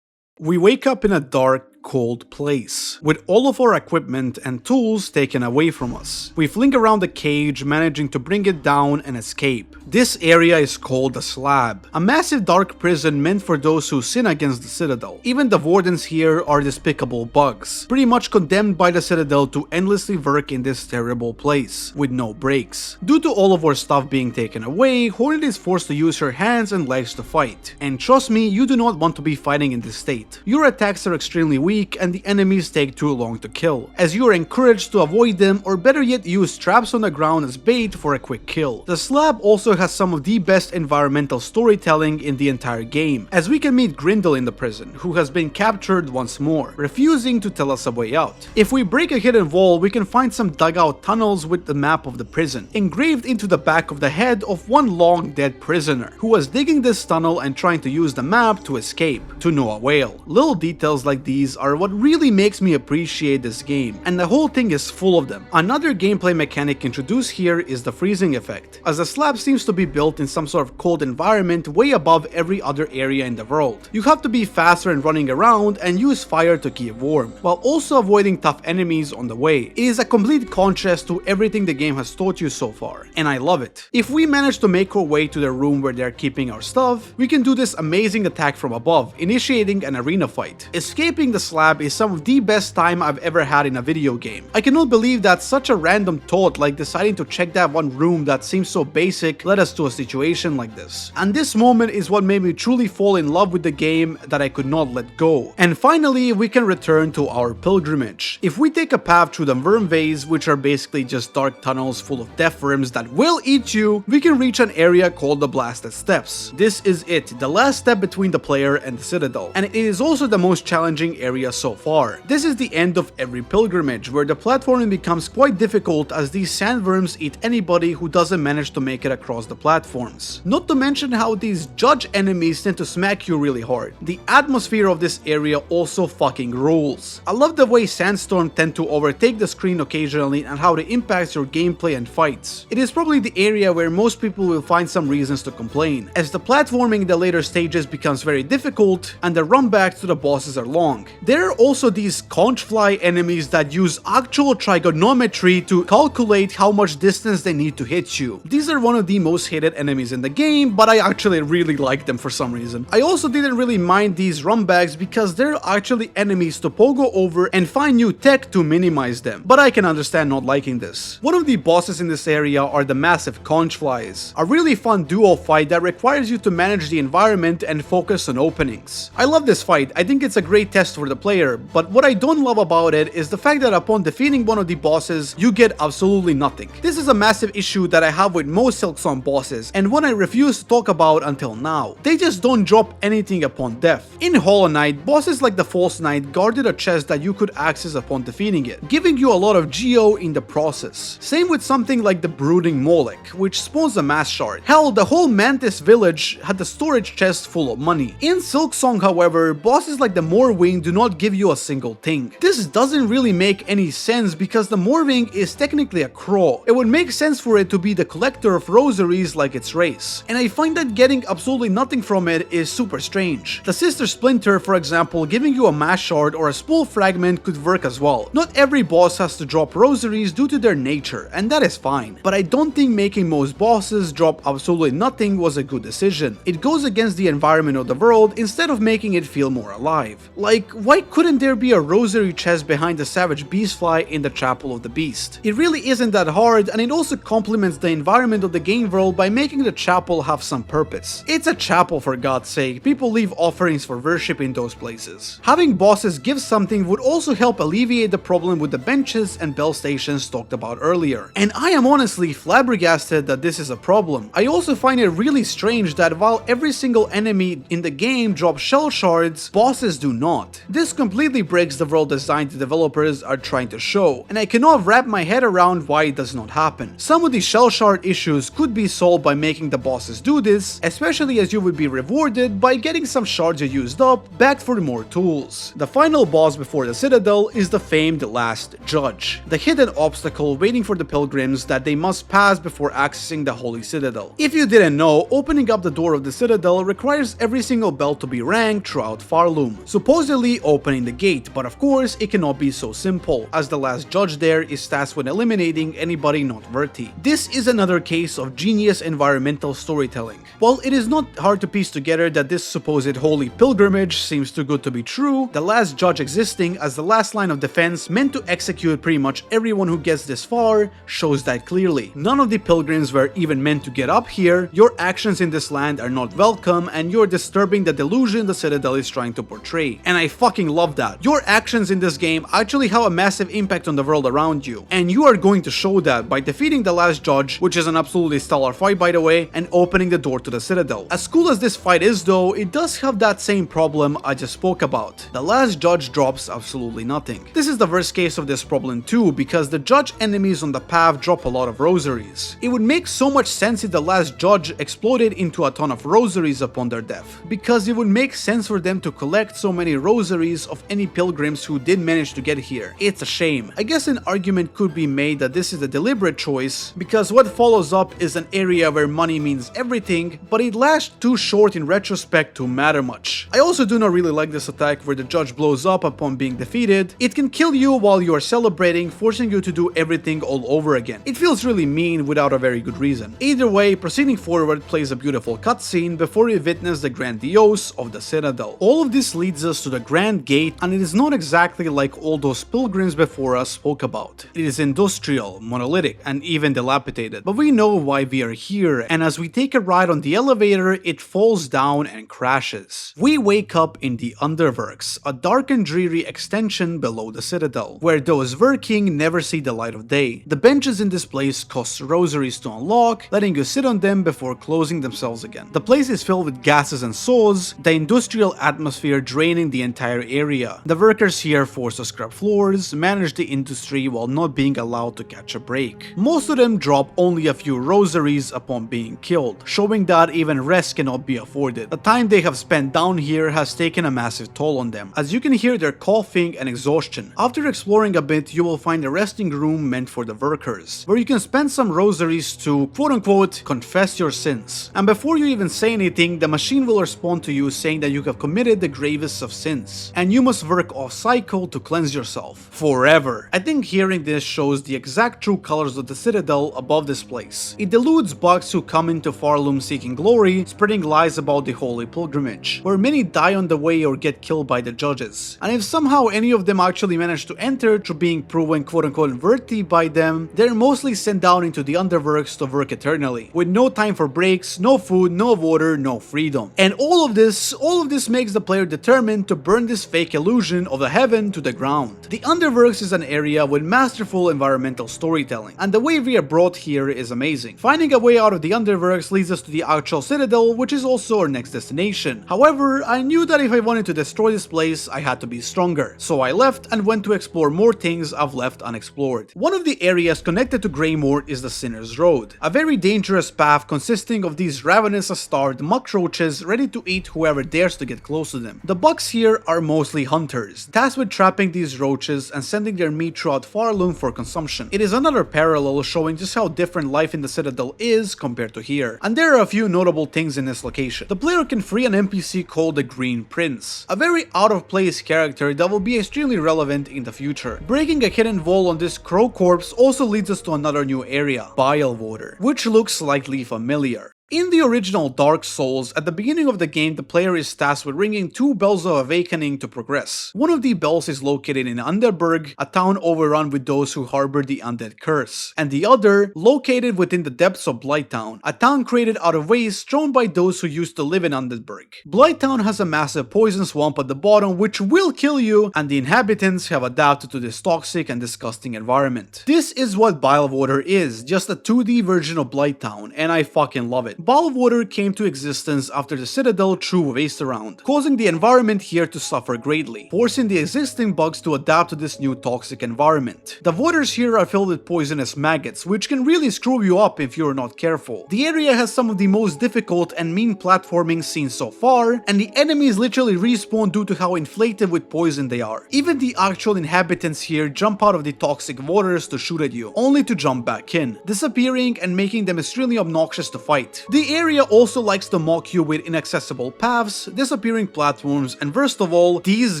We wake up in a dark, cold place, with all of our equipment and tools taken away from us. We fling around the cage, managing to bring it down and escape. This area is called the Slab, a massive dark prison meant for those who sin against the Citadel. Even the wardens here are despicable bugs, pretty much condemned by the Citadel to endlessly work in this terrible place, with no breaks. Due to all of our stuff being taken away, Hornet is forced to use her hands and legs to fight. And trust me, you do not want to be fighting in this state. Your attacks are extremely weak and the enemies take too long to kill, as you are encouraged to avoid them or better yet use traps on the ground as bait for a quick kill. The Slab also has some of the best environmental storytelling in the entire game, as we can meet Grindel in the prison, who has been captured once more, refusing to tell us a way out. If we break a hidden wall, we can find some dugout tunnels with the map of the prison, engraved into the back of the head of one long dead prisoner, who was digging this tunnel and trying to use the map to escape, to no avail. Little details like these are what really makes me appreciate this game, and the whole thing is full of them. Another gameplay mechanic introduced here is the freezing effect, as the Slab seems to be built in some sort of cold environment way above every other area in the world. You have to be faster in running around and use fire to keep warm, while also avoiding tough enemies on the way. It is a complete contrast to everything the game has taught you so far, and I love it. If we manage to make our way to the room where they're keeping our stuff, we can do this amazing attack from above, initiating an arena fight. Escaping the Slab is some of the best time I've ever had in a video game. I cannot believe that such a random thought like deciding to check that one room that seems so basic led us to a situation like this. And this moment is what made me truly fall in love with the game that I could not let go. And finally, we can return to our pilgrimage. If we take a path through the worm ways, which are basically just dark tunnels full of death worms that will eat you, we can reach an area called the Blasted Steps. This is it, the last step between the player and the Citadel, and it is also the most challenging area so far. This is the end of every pilgrimage, where the platforming becomes quite difficult as these sandworms eat anybody who doesn't manage to make it across the platforms. Not to mention how these judge enemies tend to smack you really hard. The atmosphere of this area also fucking rules. I love the way sandstorms tend to overtake the screen occasionally and how it impacts your gameplay and fights. It is probably the area where most people will find some reasons to complain, as the platforming in the later stages becomes very difficult and the runbacks to the bosses are long. There are also these conchfly enemies that use actual trigonometry to calculate how much distance they need to hit you. These are one of the most hated enemies in the game, but I actually really like them for some reason. I also didn't really mind these rumbags because they're actually enemies to pogo over and find new tech to minimize them, but I can understand not liking this. One of the bosses in this area are the massive conchflies, a really fun duo fight that requires you to manage the environment and focus on openings. I love this fight. I think it's a great test for the the player, but what I don't love about it is the fact that upon defeating one of the bosses, you get absolutely nothing. This is a massive issue that I have with most Silksong bosses, and one I refuse to talk about until now. They just don't drop anything upon death. In Hollow Knight, bosses like the False Knight guarded a chest that you could access upon defeating it, giving you a lot of geo in the process. Same with something like the Brooding Molech, which spawns a mass shard. Hell, the whole Mantis village had the storage chest full of money. In Silksong, however, bosses like the Morwing do not give you a single thing. This doesn't really make any sense because the Morwing is technically a crow. It would make sense for it to be the collector of rosaries like its race, and I find that getting absolutely nothing from it is super strange. The Sister Splinter, for example, giving you a mass shard or a spool fragment could work as well. Not every boss has to drop rosaries due to their nature, and that is fine, but I don't think making most bosses drop absolutely nothing was a good decision. It goes against the environment of the world instead of making it feel more alive. Like, why couldn't there be a rosary chest behind the Savage Beastfly in the Chapel of the Beast? It really isn't that hard, and it also complements the environment of the game world by making the chapel have some purpose. It's a chapel, for God's sake. People leave offerings for worship in those places. Having bosses give something would also help alleviate the problem with the benches and bell stations talked about earlier. And I am honestly flabbergasted that this is a problem. I also find it really strange that while every single enemy in the game drops shell shards, bosses do not. This completely breaks the world design the developers are trying to show, and I cannot wrap my head around why it does not happen. Some of the shell shard issues could be solved by making the bosses do this, especially as you would be rewarded by getting some shards you used up back for more tools. The final boss before the Citadel is the famed Last Judge, the hidden obstacle waiting for the pilgrims that they must pass before accessing the Holy Citadel. If you didn't know, opening up the door of the Citadel requires every single bell to be rang throughout Pharloom, supposedly opening the gate, but of course it cannot be so simple, as the Last Judge there is tasked with eliminating anybody not worthy. This is another case of genius environmental storytelling. While it is not hard to piece together that this supposed holy pilgrimage seems too good to be true, the Last Judge existing as the last line of defense meant to execute pretty much everyone who gets this far shows that clearly. None of the pilgrims were even meant to get up here, your actions in this land are not welcome, and you're disturbing the delusion the Citadel is trying to portray. And I fucking love that. Your actions in this game actually have a massive impact on the world around you, and you are going to show that by defeating the Last Judge, which is an absolutely stellar fight by the way, and opening the door to the Citadel. As cool as this fight is though, it does have that same problem I just spoke about. The Last Judge drops absolutely nothing. This is the worst case of this problem too, because the judge enemies on the path drop a lot of rosaries. It would make so much sense if the Last Judge exploded into a ton of rosaries upon their death, because it would make sense for them to collect so many rosaries of any pilgrims who did manage to get here. It's a shame. I guess an argument could be made that this is a deliberate choice, because what follows up is an area where money means everything, but it lasts too short in retrospect to matter much. I also do not really like this attack where the judge blows up upon being defeated. It can kill you while you are celebrating, forcing you to do everything all over again. It feels really mean without a very good reason. Either way, proceeding forward plays a beautiful cutscene before we witness the grandiose of the Citadel. All of this leads us to the Grand Gate, and it is not exactly like all those pilgrims before us spoke about. It is industrial, monolithic, and even dilapidated, but we know why we are here, and as we take a ride on the elevator, it falls down and crashes. We wake up in the Underworks, a dark and dreary extension below the Citadel, where those working never see the light of day. The benches in this place cost rosaries to unlock, letting you sit on them before closing themselves again. The place is filled with gases and saws, the industrial atmosphere draining the entire area. The workers here force to scrub floors, manage the industry while not being allowed to catch a break. Most of them drop only a few rosaries upon being killed, showing that even rest cannot be afforded. The time they have spent down here has taken a massive toll on them, as you can hear their coughing and exhaustion. After exploring a bit, you will find a resting room meant for the workers, where you can spend some rosaries to quote-unquote confess your sins. And before you even say anything, the machine will respond to you saying that you have committed the gravest of sins, and you must work off-cycle to cleanse yourself forever. I think hearing this shows the exact true colors of the Citadel above this place. It deludes bugs who come into Pharloom seeking glory, spreading lies about the holy pilgrimage, where many die on the way or get killed by the judges. And if somehow any of them actually manage to enter through being proven quote-unquote worthy by them, they're mostly sent down into the Underworks to work eternally, with no time for breaks, no food, no water, no freedom. And all of this makes the player determined to burn this fake illusion of the heaven to the ground. The Underworks is an area with masterful environmental storytelling, and the way we are brought here is amazing. Finding a way out of the Underworks leads us to the actual Citadel, which is also our next destination. However, I knew that if I wanted to destroy this place, I had to be stronger. So I left and went to explore more things I've left unexplored. One of the areas connected to Greymore is the Sinner's Road, a very dangerous path consisting of these ravenous starved muck roaches ready to eat whoever dares to get close to them. The bugs here are mostly hunters, tasked with trapping these roaches and sending their meat throughout Pharloom for consumption. It is another parallel showing just how different life in the Citadel is compared to here, and there are a few notable things in this location. The player can free an NPC called the Green Prince, a very out of place character that will be extremely relevant in the future. Breaking a hidden wall on this crow corpse also leads us to another new area, Bile Water, which looks slightly familiar. In the original Dark Souls, at the beginning of the game, the player is tasked with ringing 2 bells of awakening to progress. One of the bells is located in Underberg, a town overrun with those who harbor the undead curse, and the other, located within the depths of Blighttown, a town created out of waste thrown by those who used to live in Underberg. Blighttown has a massive poison swamp at the bottom which will kill you, and the inhabitants have adapted to this toxic and disgusting environment. This is what Bile Water is, just a 2D version of Blighttown, and I fucking love it. Bile Water came to existence after the Citadel threw waste around, causing the environment here to suffer greatly, forcing the existing bugs to adapt to this new toxic environment. The waters here are filled with poisonous maggots, which can really screw you up if you're not careful. The area has some of the most difficult and mean platforming seen so far, and the enemies literally respawn due to how inflated with poison they are. Even the actual inhabitants here jump out of the toxic waters to shoot at you, only to jump back in, disappearing and making them extremely obnoxious to fight. The area also likes to mock you with inaccessible paths, disappearing platforms, and worst of all, these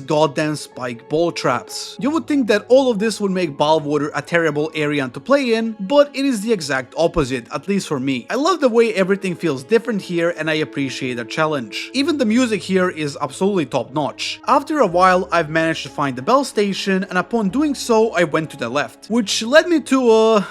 goddamn spike ball traps. You would think that all of this would make Bile Water a terrible area to play in, but it is the exact opposite, at least for me. I love the way everything feels different here and I appreciate the challenge. Even the music here is absolutely top notch. After a while, I've managed to find the bell station, and upon doing so, I went to the left, which led me to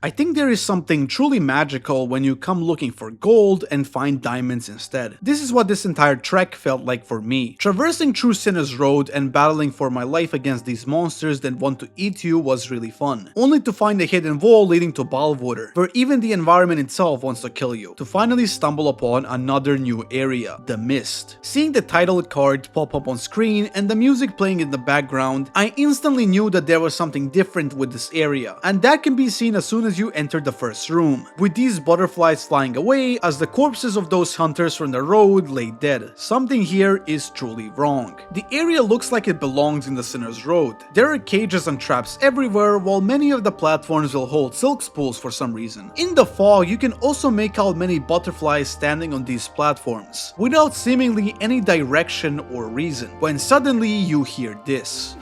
I think there is something truly magical when you come looking for gold and find diamonds instead. This is what this entire trek felt like for me. Traversing through Sinner's Road and battling for my life against these monsters that want to eat you was really fun. Only to find a hidden wall leading to Bile Water, where even the environment itself wants to kill you, to finally stumble upon another new area, the Mist. Seeing the title card pop up on screen and the music playing in the background, I instantly knew that there was something different with this area, and that can be seen as soon as you enter the first room, with these butterflies flying away as the corpses of those hunters from the road lay dead. Something here is truly wrong. The area looks like it belongs in the Sinner's Road. There are cages and traps everywhere, while many of the platforms will hold silk spools for some reason. In the fog, you can also make out many butterflies standing on these platforms, without seemingly any direction or reason, when suddenly you hear this.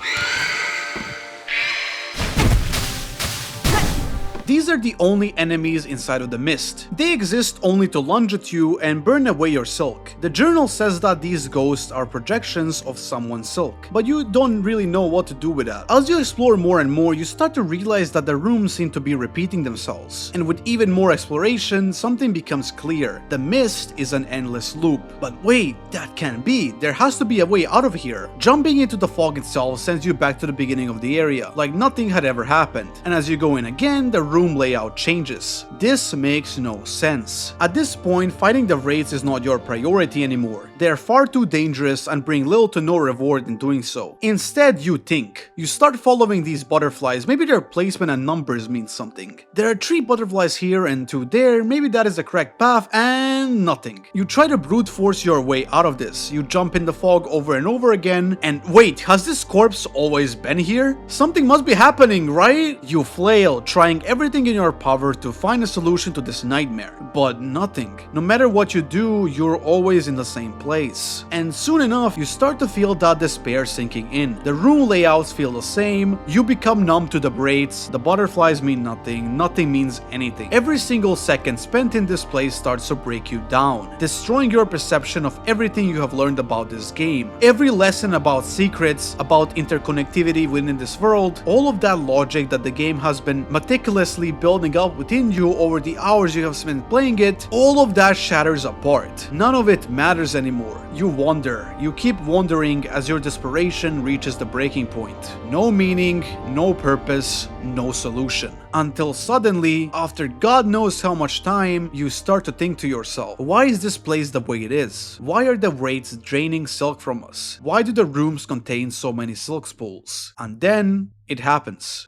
These are the only enemies inside of the Mist. They exist only to lunge at you and burn away your silk. The journal says that these ghosts are projections of someone's silk, but you don't really know what to do with that. As you explore more and more, you start to realize that the rooms seem to be repeating themselves, and with even more exploration, something becomes clear. The Mist is an endless loop. But wait, that can't be. There has to be a way out of here. Jumping into the fog itself sends you back to the beginning of the area, like nothing had ever happened, and as you go in again, the room layout changes. This makes no sense. At this point, fighting the wraiths is not your priority anymore. They are far too dangerous and bring little to no reward in doing so. Instead, you think. You start following these butterflies, maybe their placement and numbers mean something. There are 3 butterflies here and 2 there, maybe that is the correct path, and nothing. You try to brute force your way out of this. You jump in the fog over and over again, and wait, has this corpse always been here? Something must be happening, right? You flail, trying everything in your power to find a solution to this nightmare, but nothing. No matter what you do, you're always in the same place. And soon enough, you start to feel that despair sinking in. The room layouts feel the same, you become numb to the wraiths, the butterflies mean nothing, nothing means anything. Every single second spent in this place starts to break you down, destroying your perception of everything you have learned about this game. Every lesson about secrets, about interconnectivity within this world, all of that logic that the game has been meticulously building up within you over the hours you have spent playing it, all of that shatters apart. None of it matters anymore. anymore. You wander. You keep wandering as your desperation reaches the breaking point. No meaning, no purpose, no solution. Until suddenly, after God knows how much time, you start to think to yourself, why is this place the way it is? Why are the wraiths draining silk from us? Why do the rooms contain so many silk spools? And then, it happens.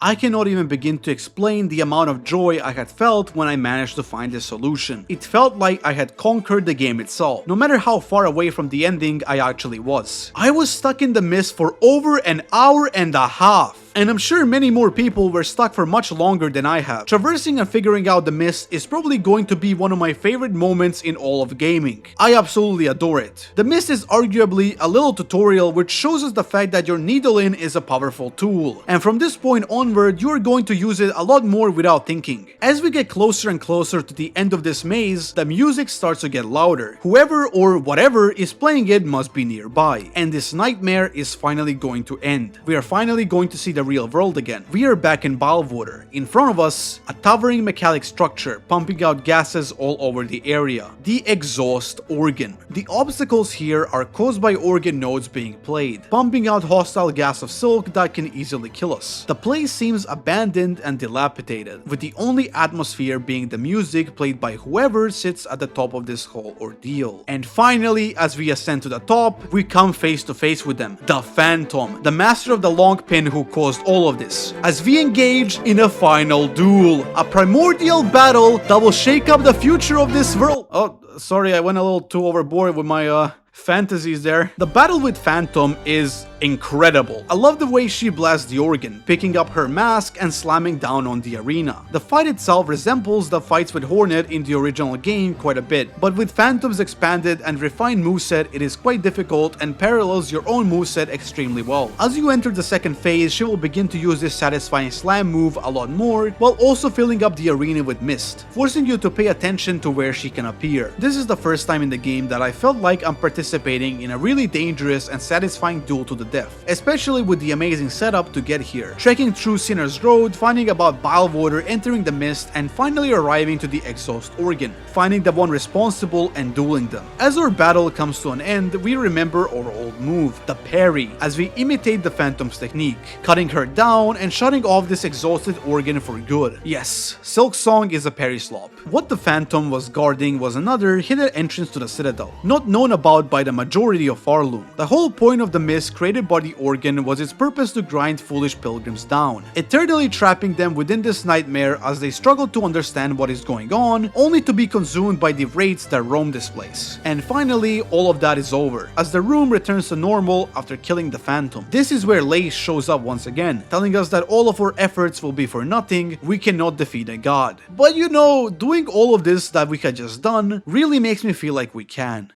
I cannot even begin to explain the amount of joy I had felt when I managed to find the solution. It felt like I had conquered the game itself, no matter how far away from the ending I actually was. I was stuck in the mist for over an hour and a half. And I'm sure many more people were stuck for much longer than I have. Traversing and figuring out the mist is probably going to be one of my favorite moments in all of gaming. I absolutely adore it. The mist is arguably a little tutorial which shows us the fact that your needle-in is a powerful tool. And from this point onward, you are going to use it a lot more without thinking. As we get closer and closer to the end of this maze, the music starts to get louder. Whoever or whatever is playing it must be nearby. And this nightmare is finally going to end. We are finally going to see the real world again. We are back in Balwater. In front of us, a towering metallic structure pumping out gases all over the area. The exhaust organ. The obstacles here are caused by organ nodes being played, pumping out hostile gas of silk that can easily kill us. The place seems abandoned and dilapidated, with the only atmosphere being the music played by whoever sits at the top of this whole ordeal. And finally, as we ascend to the top, we come face to face with them. The Phantom, the master of the long pin who caused all of this, as we engage in a final duel, a primordial battle that will shake up the future of this world. Oh, sorry, I went a little too overboard with my fantasies there. The battle with Phantom is incredible. I love the way she blasts the organ, picking up her mask and slamming down on the arena. The fight itself resembles the fights with Hornet in the original game quite a bit, but with Phantom's expanded and refined moveset, it is quite difficult and parallels your own moveset extremely well. As you enter the second phase, she will begin to use this satisfying slam move a lot more, while also filling up the arena with mist, forcing you to pay attention to where she can appear. This is the first time in the game that I felt like I'm participating in a really dangerous and satisfying duel to the death, especially with the amazing setup to get here. Trekking through Sinner's Road, finding about Balwater, entering the mist, and finally arriving to the exhaust organ, finding the one responsible and dueling them. As our battle comes to an end, we remember our old move, the parry, as we imitate the Phantom's technique, cutting her down and shutting off this exhausted organ for good. Yes, Silksong is a parry slop. What the Phantom was guarding was another hidden entrance to the Citadel, not known about by the majority of Pharloom. The whole point of the mist created by the organ was its purpose to grind foolish pilgrims down, eternally trapping them within this nightmare as they struggle to understand what is going on, only to be consumed by the wraiths that roam this place. And finally, all of that is over, as the room returns to normal after killing the Phantom. This is where Lace shows up once again, telling us that all of our efforts will be for nothing, we cannot defeat a god. But you know, doing all of this that we had just done really makes me feel like we can.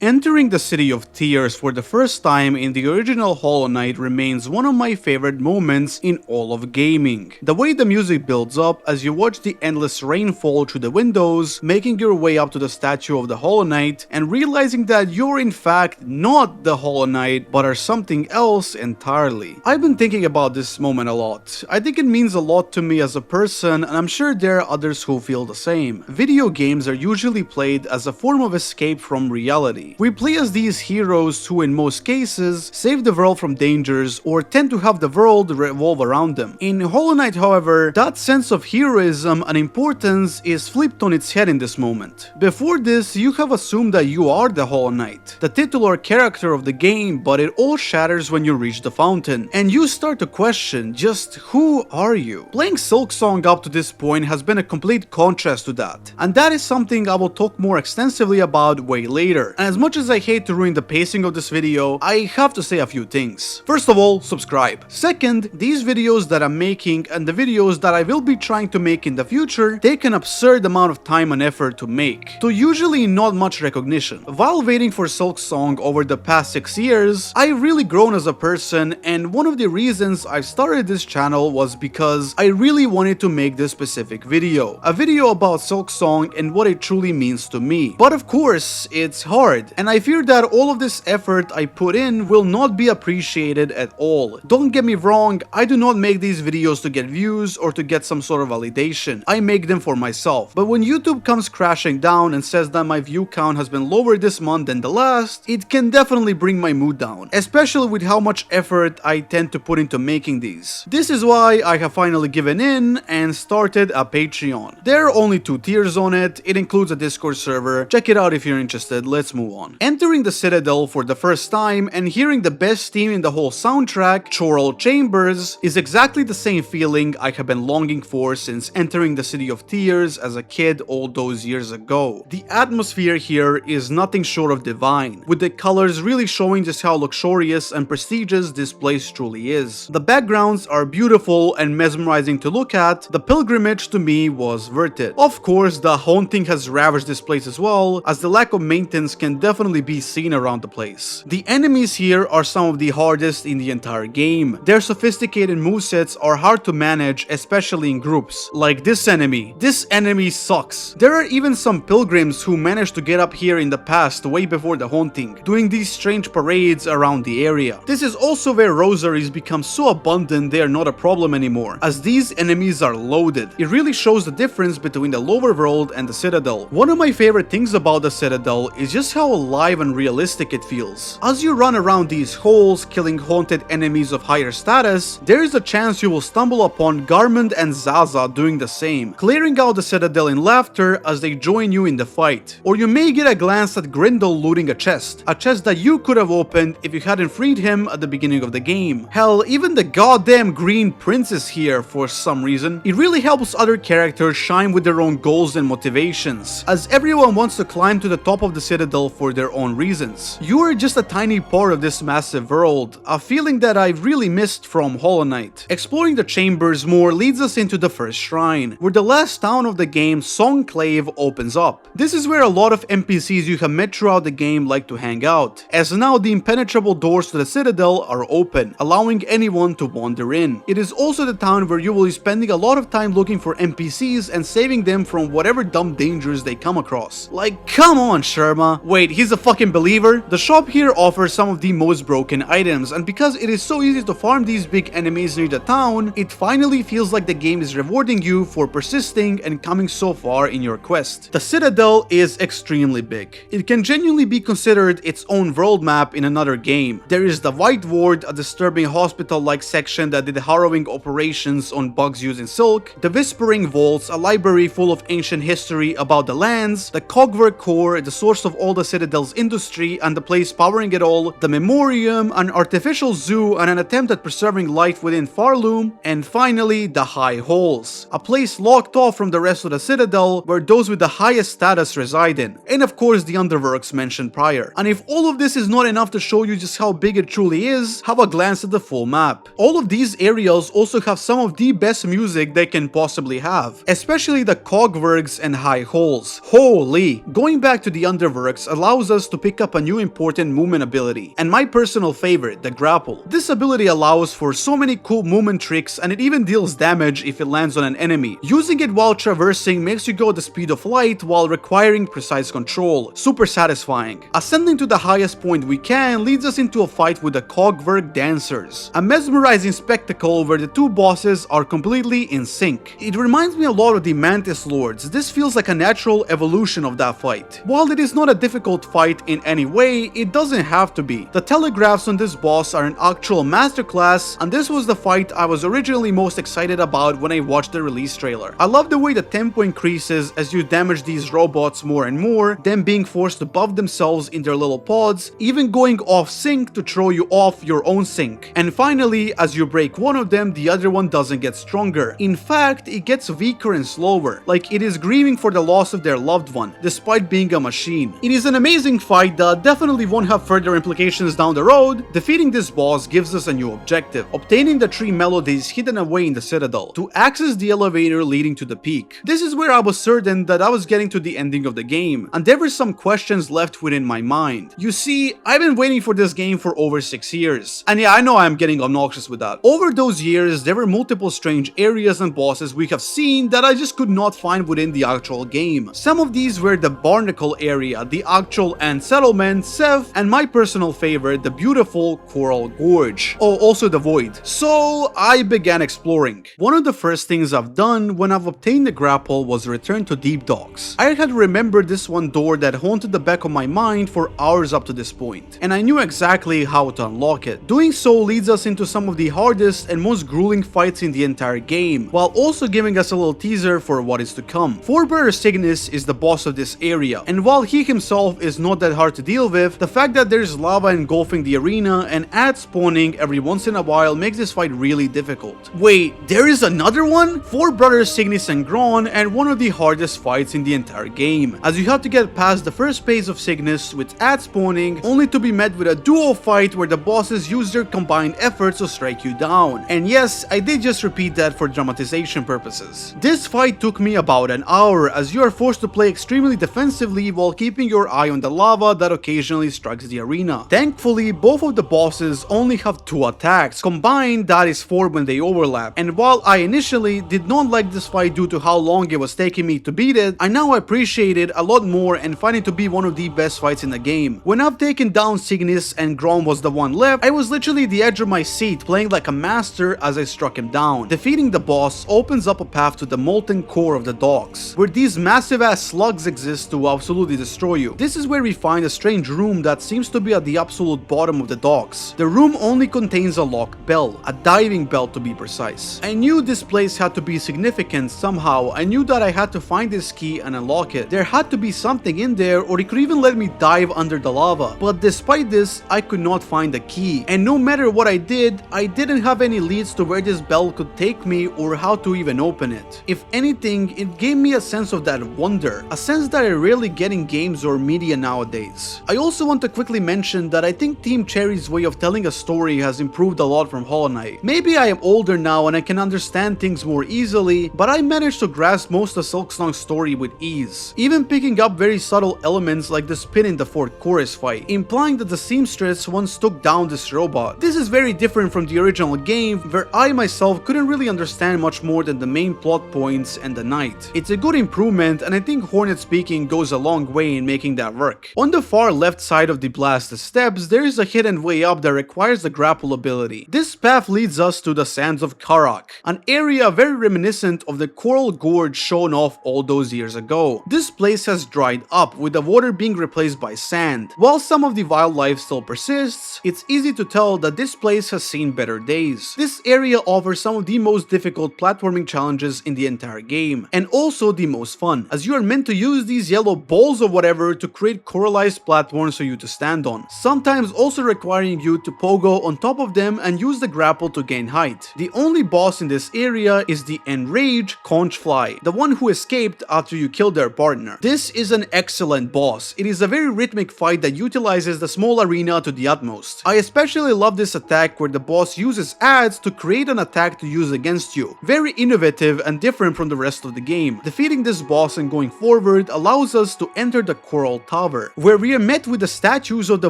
Entering the City of Tears for the first time in the original Hollow Knight remains one of my favorite moments in all of gaming. The way the music builds up as you watch the endless rain fall through the windows, making your way up to the statue of the Hollow Knight, and realizing that you're in fact not the Hollow Knight, but are something else entirely. I've been thinking about this moment a lot. I think it means a lot to me as a person, and I'm sure there are others who feel the same. Video games are usually played as a form of escape from reality. We play as these heroes who in most cases save the world from dangers or tend to have the world revolve around them. In Hollow Knight, however, that sense of heroism and importance is flipped on its head in this moment. Before this, you have assumed that you are the Hollow Knight, the titular character of the game, but it all shatters when you reach the fountain, and you start to question just who are you? Playing Silksong up to this point has been a complete contrast to that, and that is something I will talk more extensively about way later. And as much as I hate to ruin the pacing of this video, I have to say a few things. First of all, subscribe. Second, these videos that I'm making and the videos that I will be trying to make in the future take an absurd amount of time and effort to make, to usually not much recognition. While waiting for Silksong over the past 6 years, I've really grown as a person, and one of the reasons I started this channel was because I really wanted to make this specific video. A video about Silksong and what it truly means to me. But of course, it's hard, and I fear that all of this effort I put in will not be appreciated at all. Don't get me wrong, I do not make these videos to get views or to get some sort of validation. I make them for myself. But when YouTube comes crashing down and says that my view count has been lower this month than the last, it can definitely bring my mood down, especially with how much effort I tend to put into making these. This is why I have finally given in and started a Patreon. There are only 2 tiers on it. It includes a Discord server. Check it out if you're interested. Let's move on. Entering the Citadel for the first time and hearing the best theme in the whole soundtrack, Choral Chambers, is exactly the same feeling I have been longing for since entering the City of Tears as a kid all those years ago. The atmosphere here is nothing short of divine, with the colors really showing just how luxurious and prestigious this place truly is. The backgrounds are beautiful and mesmerizing to look at. The pilgrimage to me was worth it. Of course, the haunting has ravaged this place as well, as the lack of maintenance can definitely be seen around the place. The enemies here are some of the hardest in the entire game. Their sophisticated movesets are hard to manage, especially in groups. Like this enemy. This enemy sucks. There are even some pilgrims who managed to get up here in the past, way before the haunting, doing these strange parades around the area. This is also where rosaries become so abundant they are not a problem anymore, as these enemies are loaded. It really shows the difference between the lower world and the Citadel. One of my favorite things about the Citadel is just how alive and realistic it feels. As you run around these halls, killing haunted enemies of higher status, there is a chance you will stumble upon Garmund and Zaza doing the same, clearing out the Citadel in laughter as they join you in the fight. Or you may get a glance at Grindel looting a chest that you could have opened if you hadn't freed him at the beginning of the game. Hell, even the goddamn green prince is here for some reason. It really helps other characters shine with their own goals and motivations, as everyone wants to climb to the top of the Citadel for their own reasons. You are just a tiny part of this massive world, a feeling that I've really missed from Hollow Knight. Exploring the chambers more leads us into the first shrine, where the last town of the game, Songclave, opens up. This is where a lot of NPCs you have met throughout the game like to hang out, as now the impenetrable doors to the Citadel are open, allowing anyone to wander in. It is also the town where you will be spending a lot of time looking for NPCs and saving them from whatever dumb dangers they come across. Like, come on, Sharma. Wait, he's a fucking believer? The shop here offers some of the most broken items, and because it is so easy to farm these big enemies near the town, it finally feels like the game is rewarding you for persisting and coming so far in your quest. The Citadel is extremely big. It can genuinely be considered its own world map in another game. There is the White Ward, a disturbing hospital-like section that did harrowing operations on bugs using silk, the Whispering Vaults, a library full of ancient history about the lands, the Cogwork Core, the source of all the Citadel's industry and the place powering it all, the Memoriam, an artificial zoo and an attempt at preserving life within Pharloom, and finally the High Halls, a place locked off from the rest of the Citadel where those with the highest status reside in, and of course the Underworks mentioned prior. And if all of this is not enough to show you just how big it truly is, have a glance at the full map. All of these areas also have some of the best music they can possibly have, especially the Cogworks and High Halls. Holy! Going back to the Underworks allows us to pick up a new important movement ability, and my personal favorite, the Grapple. This ability allows for so many cool movement tricks, and it even deals damage if it lands on an enemy. Using it while traversing makes you go at the speed of light while requiring precise control. Super satisfying. Ascending to the highest point we can leads us into a fight with the Cogwork Dancers, a mesmerizing spectacle where the two bosses are completely in sync. It reminds me a lot of the Mantis Lords. This feels like a natural evolution of that fight. While it is not a difficult fight in any way, it doesn't have to be. The telegraphs on this boss are an actual masterclass, and this was the fight I was originally most excited about when I watched the release trailer. I love the way the tempo increases as you damage these robots more and more, them being forced to buff themselves in their little pods, even going off sync to throw you off your own sync. And finally, as you break one of them, the other one doesn't get stronger. In fact, it gets weaker and slower, like it is grieving for the loss of their loved one, despite being a machine. It is an amazing amazing fight that definitely won't have further implications down the road, defeating this boss gives us a new objective, obtaining the 3 melodies hidden away in the Citadel to access the elevator leading to the peak. This is where I was certain that I was getting to the ending of the game, and there were some questions left within my mind. You see, I've been waiting for this game for over 6 years, and yeah, I know I'm getting obnoxious with that. Over those years, there were multiple strange areas and bosses we have seen that I just could not find within the actual game. Some of these were the Barnacle area, the actual Ant Settlement, Sev, and my personal favorite, the beautiful Coral Gorge. Oh, also the Void. So I began exploring. One of the first things I've done when I've obtained the grapple was return to Deep Docks. I had remembered this one door that haunted the back of my mind for hours up to this point, and I knew exactly how to unlock it. Doing so leads us into some of the hardest and most grueling fights in the entire game, while also giving us a little teaser for what is to come. Brother Cygnus is the boss of this area, and while he himself is not that hard to deal with, the fact that there's lava engulfing the arena and ants spawning every once in a while makes this fight really difficult. Wait, there is another one? Brothers Cygnus and Gron, and one of the hardest fights in the entire game, as you have to get past the first phase of Cygnus with ants spawning, only to be met with a duo fight where the bosses use their combined efforts to strike you down. And yes, I did just repeat that for dramatization purposes. This fight took me about an hour, as you are forced to play extremely defensively while keeping your eye on the lava that occasionally strikes the arena. Thankfully, both of the bosses only have 2 attacks. Combined, that is 4 when they overlap, and while I initially did not like this fight due to how long it was taking me to beat it, I now appreciate it a lot more and find it to be one of the best fights in the game. When I've taken down Cygnus and Grom was the one left, I was literally at the edge of my seat playing like a master as I struck him down. Defeating the boss opens up a path to the molten core of the docks, where these massive ass slugs exist to absolutely destroy you. This is where we find a strange room that seems to be at the absolute bottom of the docks. The room only contains a locked bell, a diving bell to be precise. I knew this place had to be significant somehow. I knew that I had to find this key and unlock it. There had to be something in there, or it could even let me dive under the lava. But despite this, I could not find the key, and no matter what I did, I didn't have any leads to where this bell could take me or how to even open it. If anything, it gave me a sense of that wonder, a sense that I rarely get in games or media nowadays. I also want to quickly mention that I think Team Cherry's way of telling a story has improved a lot from Hollow Knight. Maybe I am older now and I can understand things more easily, but I managed to grasp most of Silksong's story with ease, even picking up very subtle elements like the spin in the 4th chorus fight, implying that the seamstress once took down this robot. This is very different from the original game, where I myself couldn't really understand much more than the main plot points and the knight. It's a good improvement, and I think Hornet speaking goes a long way in making that work. On the far left side of the blasted steps, there is a hidden way up that requires the grapple ability. This path leads us to the sands of Karak, an area very reminiscent of the Coral Gorge shown off all those years ago. This place has dried up, with the water being replaced by sand. While some of the wildlife still persists, it's easy to tell that this place has seen better days. This area offers some of the most difficult platforming challenges in the entire game, and also the most fun, as you are meant to use these yellow balls or whatever to create coralized platforms for you to stand on, sometimes also requiring you to pogo on top of them and use the grapple to gain height. The only boss in this area is the Enraged Conch Fly, the one who escaped after you killed their partner. This is an excellent boss. It is a very rhythmic fight that utilizes the small arena to the utmost. I especially love this attack where the boss uses ads to create an attack to use against you. Very innovative and different from the rest of the game. Defeating this boss and going forward allows us to enter the Coral Tower, where we are met with the statues of the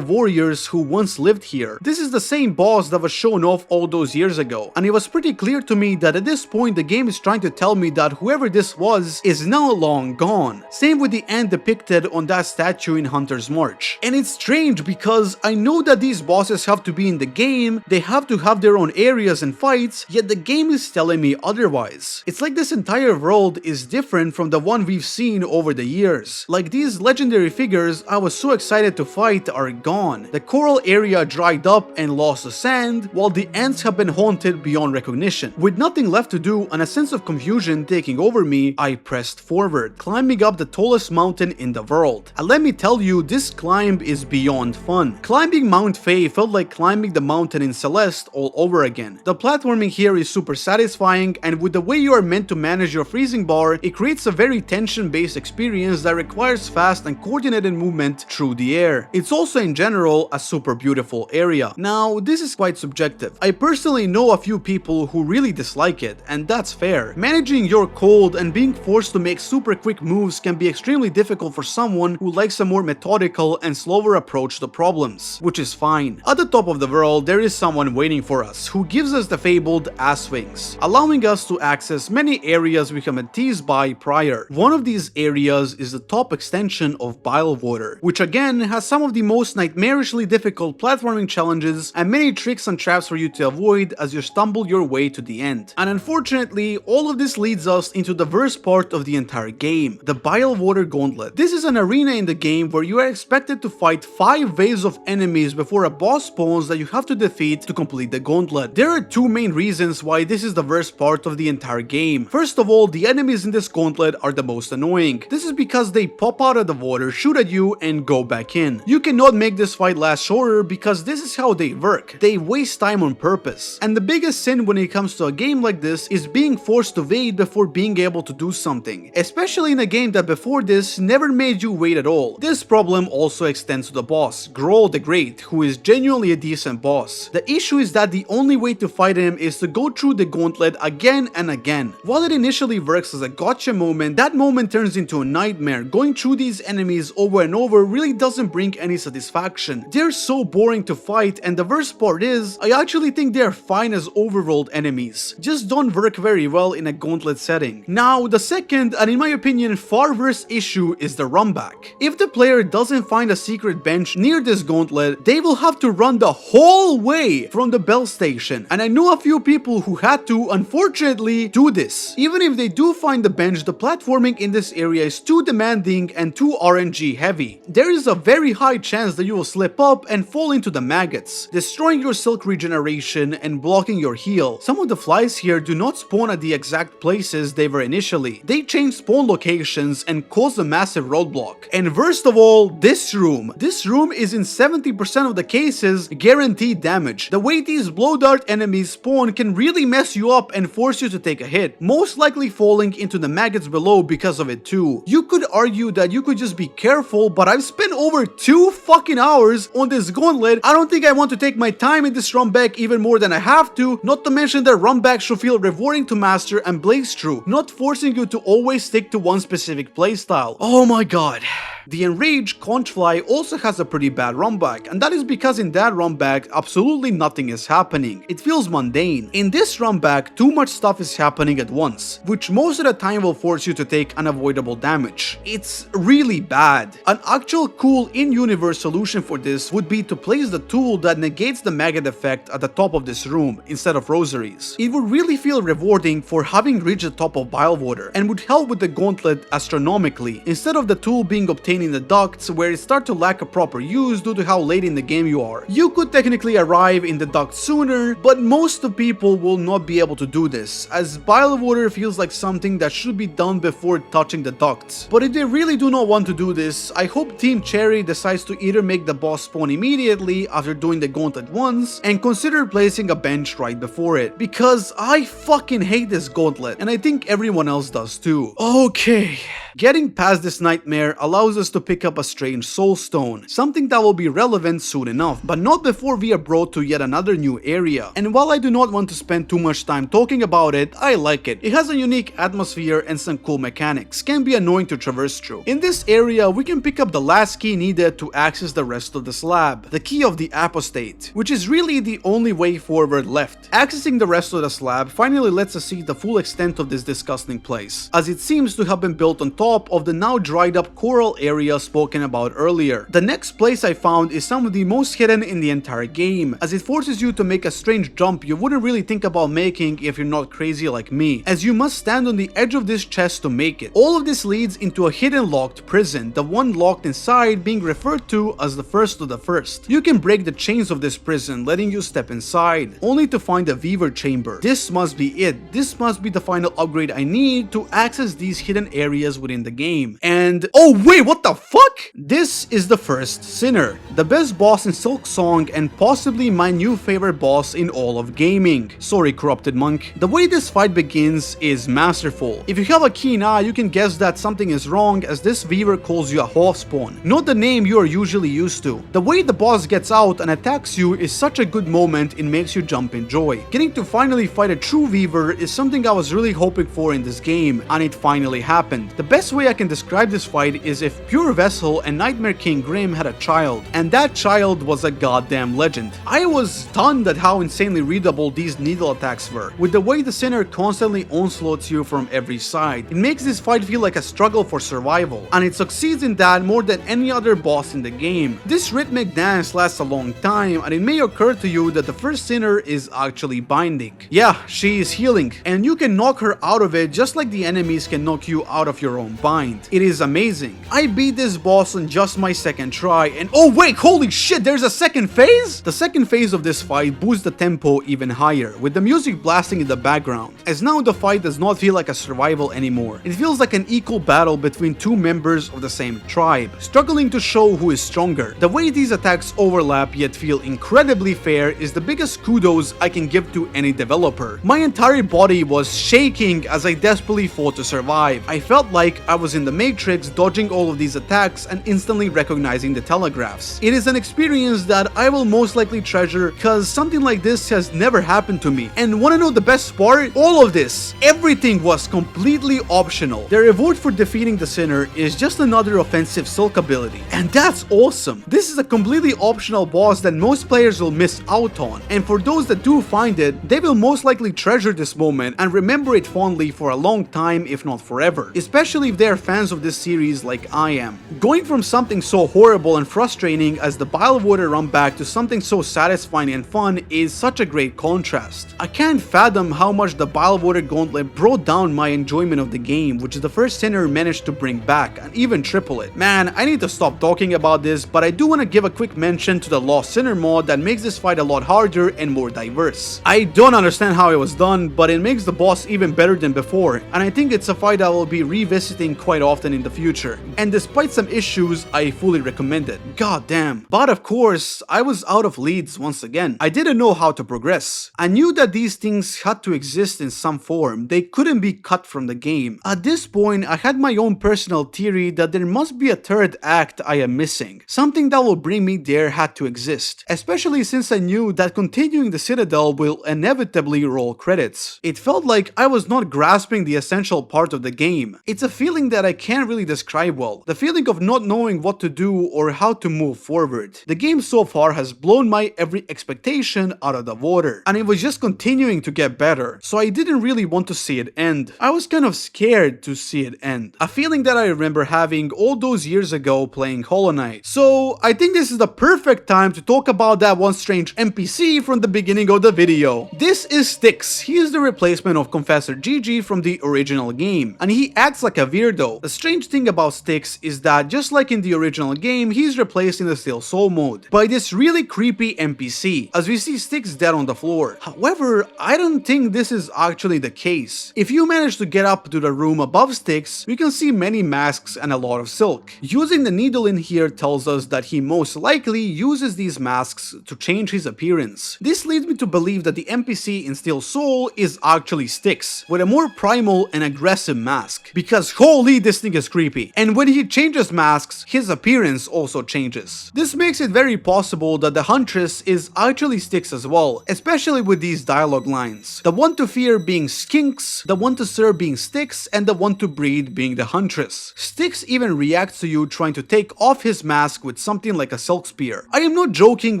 warriors who once lived here. This is the same boss that was shown off all those years ago, and it was pretty clear to me that at this point the game is trying to tell me that whoever this was is now long gone. Same with the ant depicted on that statue in Hunter's March. And it's strange because I know that these bosses have to be in the game, they have to have their own areas and fights, yet the game is telling me otherwise. It's like this entire world is different from the one we've seen over the years. Like these legendary figures I was so excited to fight are gone. The coral area dried up and lost the sand, while the ants have been haunted beyond recognition. With nothing left to do and a sense of confusion taking over me, I pressed forward, climbing up the tallest mountain in the world. And let me tell you, this climb is beyond fun. Climbing Mount Fae felt like climbing the mountain in Celeste all over again. The platforming here is super satisfying, and with the way you are meant to manage your freezing bar, it creates a very tension-based experience that requires fast and coordinated significant movement through the air. It's also in general a super beautiful area. Now, this is quite subjective. I personally know a few people who really dislike it, and that's fair. Managing your cold and being forced to make super quick moves can be extremely difficult for someone who likes a more methodical and slower approach to problems, which is fine. At the top of the world, there is someone waiting for us who gives us the fabled ass wings, allowing us to access many areas we have been teased by prior. One of these areas is the top extension of Bilewater, which again has some of the most nightmarishly difficult platforming challenges and many tricks and traps for you to avoid as you stumble your way to the end. And unfortunately, all of this leads us into the worst part of the entire game, the Bilewater Gauntlet. This is an arena in the game where you are expected to fight 5 waves of enemies before a boss spawns that you have to defeat to complete the gauntlet. There are 2 main reasons why this is the worst part of the entire game. First of all, the enemies in this gauntlet are the most annoying. This is because they pop out of the water, shoot at you, and go back in. You cannot make this fight last shorter because this is how they work. They waste time on purpose. And the biggest sin when it comes to a game like this is being forced to wait before being able to do something, especially in a game that before this never made you wait at all. This problem also extends to the boss, Grohl the Great, who is genuinely a decent boss. The issue is that the only way to fight him is to go through the gauntlet again and again. While it initially works as a gotcha moment, that moment turns into a nightmare. Going through these enemies over and over really doesn't bring any satisfaction. They're so boring to fight, and the worst part is, I actually think they're fine as overworld enemies, just don't work very well in a gauntlet setting. Now, the second, and in my opinion far worse issue, is the runback. If the player doesn't find a secret bench near this gauntlet, they will have to run the whole way from the bell station, and I know a few people who had to, unfortunately, do this. Even if they do find the bench, the platforming in this area is too demanding and too RNG heavy. There is a very high chance that you will slip up and fall into the maggots, destroying your silk regeneration and blocking your heal. Some of the flies here do not spawn at the exact places they were initially. They change spawn locations and cause a massive roadblock. And worst of all, this room. This room is in 70% of the cases guaranteed damage. The way these blow dart enemies spawn can really mess you up and force you to take a hit, most likely falling into the maggots below because of it too. You could argue that you could just be careful, but I've spent over 2 fucking hours on this gauntlet. I don't think I want to take my time in this run back even more than I have to, not to mention that run back should feel rewarding to master and blaze through, not forcing you to always stick to one specific playstyle. Oh my god. The Enraged Conchfly also has a pretty bad runback, and that is because in that runback, absolutely nothing is happening. It feels mundane. In this runback, too much stuff is happening at once, which most of the time will force you to take unavoidable damage. It's really bad. An actual cool in-universe solution for this would be to place the tool that negates the maggot effect at the top of this room instead of rosaries. It would really feel rewarding for having reached the top of Bilewater and would help with the gauntlet astronomically, instead of the tool being obtained in the ducts where it starts to lack a proper use due to how late in the game you are. You could technically arrive in the ducts sooner, but most of people will not be able to do this, as Bilewater feels like something that should be done before touching the ducts. But if they really do not want to do this, I hope Team Cherry decides to either make the boss spawn immediately after doing the gauntlet once and consider placing a bench right before it, because I fucking hate this gauntlet, and I think everyone else does too. Okay. Getting past this nightmare allows us to pick up a strange soul stone, something that will be relevant soon enough, but not before we are brought to yet another new area. And while I do not want to spend too much time talking about it, I like it. It has a unique atmosphere and some cool mechanics, can be annoying to traverse through. In this area, we can pick up the last key needed to access the rest of the slab, the key of the apostate, which is really the only way forward left. Accessing the rest of the slab finally lets us see the full extent of this disgusting place, as it seems to have been built on top of the now dried up coral area spoken about earlier. The next place I found is some of the most hidden in the entire game, as it forces you to make a strange jump you wouldn't really think about making if you're not crazy like me, as you must stand on the edge of this chest to make it. All of this leads into a hidden locked prison, the one locked inside being referred to as the first of the first. You can break the chains of this prison, letting you step inside, only to find a Weaver chamber. This must be it. This must be the final upgrade I need to access these hidden areas within the game. And oh wait, what the fuck? This is the first Sinner, the best boss in Silksong and possibly my new favorite boss in all of gaming. Sorry, Corrupted Monk. The way this fight begins is masterful. If you have a keen eye, you can guess that something is wrong as this weaver calls you a half spawn, not the name you are usually used to. The way the boss gets out and attacks you is such a good moment, it makes you jump in joy. Getting to finally fight a true weaver is something I was really hoping for in this game, and it finally happened. The best way I can describe this fight is if Pure Vessel and Nightmare King Grim had a child, and that child was a goddamn legend. I was stunned at how insanely readable these needle attacks were. With the way the Sinner constantly onslaughts you from every side, it makes this fight feel like a struggle for survival, and it succeeds in that more than any other boss in the game. This rhythmic dance lasts a long time, and it may occur to you that the first Sinner is actually binding. Yeah, she is healing, and you can knock her out of it just like the enemies can knock you out of your own bind. It is amazing. I beat this boss on just my second try, and oh wait, holy shit, there's a second phase? The second phase of this fight boosts the tempo even higher, with the music blasting in the background, as now the fight does not feel like a survival anymore. It feels like an equal battle between two members of the same tribe, struggling to show who is stronger. The way these attacks overlap yet feel incredibly fair is the biggest kudos I can give to any developer. My entire body was shaking as I desperately fought to survive. I felt like I was in the Matrix, dodging all of these attacks and instantly recognizing the telegraphs. It is an experience that I will most likely treasure because something like this has never happened to me. And wanna know the best part? All of this, everything was completely optional. The reward for defeating the Sinner is just another offensive Silk ability, and that's awesome. This is a completely optional boss that most players will miss out on, and for those that do find it, they will most likely treasure this moment and remember it fondly for a long time, if not forever, especially if they are fans of this series like I am. Going from something so horrible and frustrating as the Bile Water run back to something so satisfying and fun is such a great contrast. I can't fathom how much the Bile Water Gauntlet brought down my enjoyment of the game, which is the first Sinner managed to bring back, and even triple it. Man, I need to stop talking about this, but I do want to give a quick mention to the Lost Sinner mod that makes this fight a lot harder and more diverse. I don't understand how it was done, but it makes the boss even better than before, and I think it's a fight I will be revisiting quite often in the future. And despite some issues, I fully recommend it. God damn. But of course, I was out of leads once again. I didn't know how to progress. I knew that these things had to exist in some form. They couldn't be cut from the game. At this point, I had my own personal theory that there must be a third act I am missing. Something that will bring me there had to exist, especially since I knew that continuing the Citadel will inevitably roll credits. It felt like I was not grasping the essential part of the game. It's a feeling that I can't really describe well. The feeling of not knowing what to do or how to move forward. The game so far has blown my every expectation out of the water, and it was just continuing to get better, so I didn't really want to see it end. I was kind of scared to see it end. A feeling that I remember having all those years ago playing Hollow Knight. So I think this is the perfect time to talk about that one strange NPC from the beginning of the video. This is Styx. He is the replacement of Confessor Gigi from the original game, and he acts like a weirdo. The strange thing about Styx is that just like in the original game, he's replaced in the Still Soul mode by this really creepy NPC, as we see Styx dead on the floor. However, I don't think this is actually the case. If you manage to get up to the room above Styx, we can see many masks and a lot of silk. Using the needle in here tells us that he most likely uses these masks to change his appearance. This leads me to believe that the NPC in Still Soul is actually Styx, with a more primal and aggressive mask, because holy, this thing is creepy. And when he changes masks, his appearance also changes. This makes it very possible that the Huntress is actually Styx as well, especially with these dialogue lines. The one to fear being Skinks, the one to serve being Styx, and the one to breed being the Huntress. Styx even reacts to you trying to take off his mask with something like a silk spear. I am not joking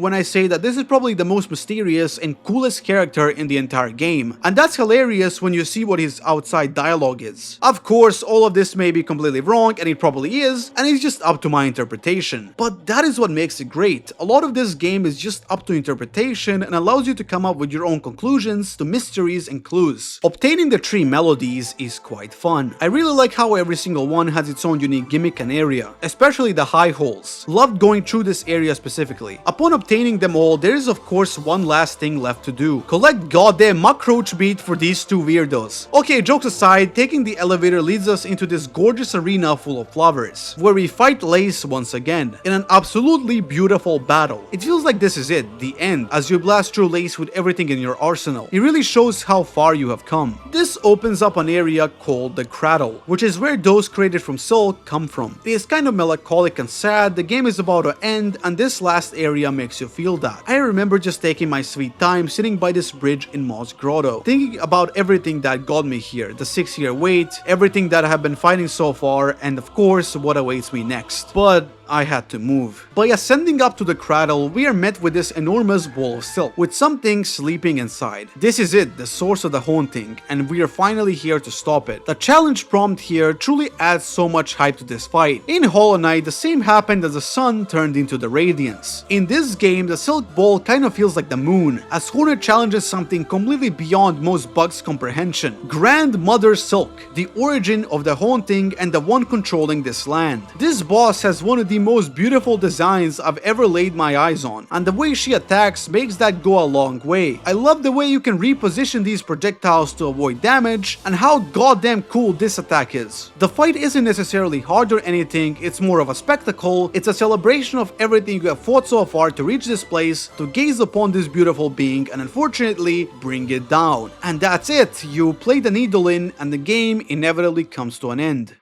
when I say that this is probably the most mysterious and coolest character in the entire game, and that's hilarious when you see what his outside dialogue is. Of course, all of this may be completely wrong, and it probably is, and it's just up to my interpretation. But that is what makes it great. A lot of this game is just up to interpretation and allows you to come up with your own conclusions to mysteries and clues. Obtaining the 3 melodies is quite fun. I really like how every single one has its own unique gimmick and area, especially the high holes. Loved going through this area specifically. Upon obtaining them all, there is of course one last thing left to do. Collect goddamn Muckroach Beat for these two weirdos. Okay, jokes aside, taking the elevator leads us into this gorgeous arena full of flowers. universe, where we fight Lace once again, in an absolutely beautiful battle. It feels like this is it, the end, as you blast through Lace with everything in your arsenal. It really shows how far you have come. This opens up an area called the Cradle, which is where those created from Silk come from. It is kind of melancholic and sad, the game is about to end, and this last area makes you feel that. I remember just taking my sweet time sitting by this bridge in Moss Grotto, thinking about everything that got me here, the 6-year wait, everything that I have been fighting so far, and of course what awaits me next. But I had to move. By ascending up to the Cradle, we are met with this enormous ball of silk, with something sleeping inside. This is it, the source of the haunting, and we are finally here to stop it. The challenge prompt here truly adds so much hype to this fight. In Hollow Knight, the same happened as the sun turned into the Radiance. In this game, the silk ball kind of feels like the moon, as Hornet challenges something completely beyond most bugs' comprehension. Grandmother Silk, the origin of the haunting and the one controlling this land. This boss has one of the most beautiful designs I've ever laid my eyes on, and the way she attacks makes that go a long way. I love the way you can reposition these projectiles to avoid damage, and how goddamn cool this attack is. The fight isn't necessarily hard or anything, it's more of a spectacle. It's a celebration of everything you have fought so far to reach this place, to gaze upon this beautiful being and unfortunately bring it down. And that's it, you play the needle in and the game inevitably comes to an end.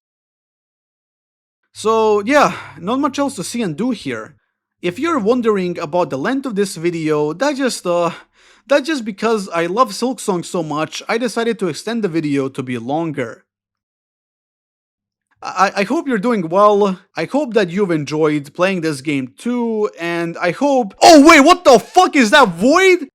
So yeah, not much else to see and do here. If you're wondering about the length of this video, that's just because I love Silksong so much, I decided to extend the video to be longer. I hope you're doing well, I hope that you've enjoyed playing this game too, and I hope— oh wait, what the fuck is that void?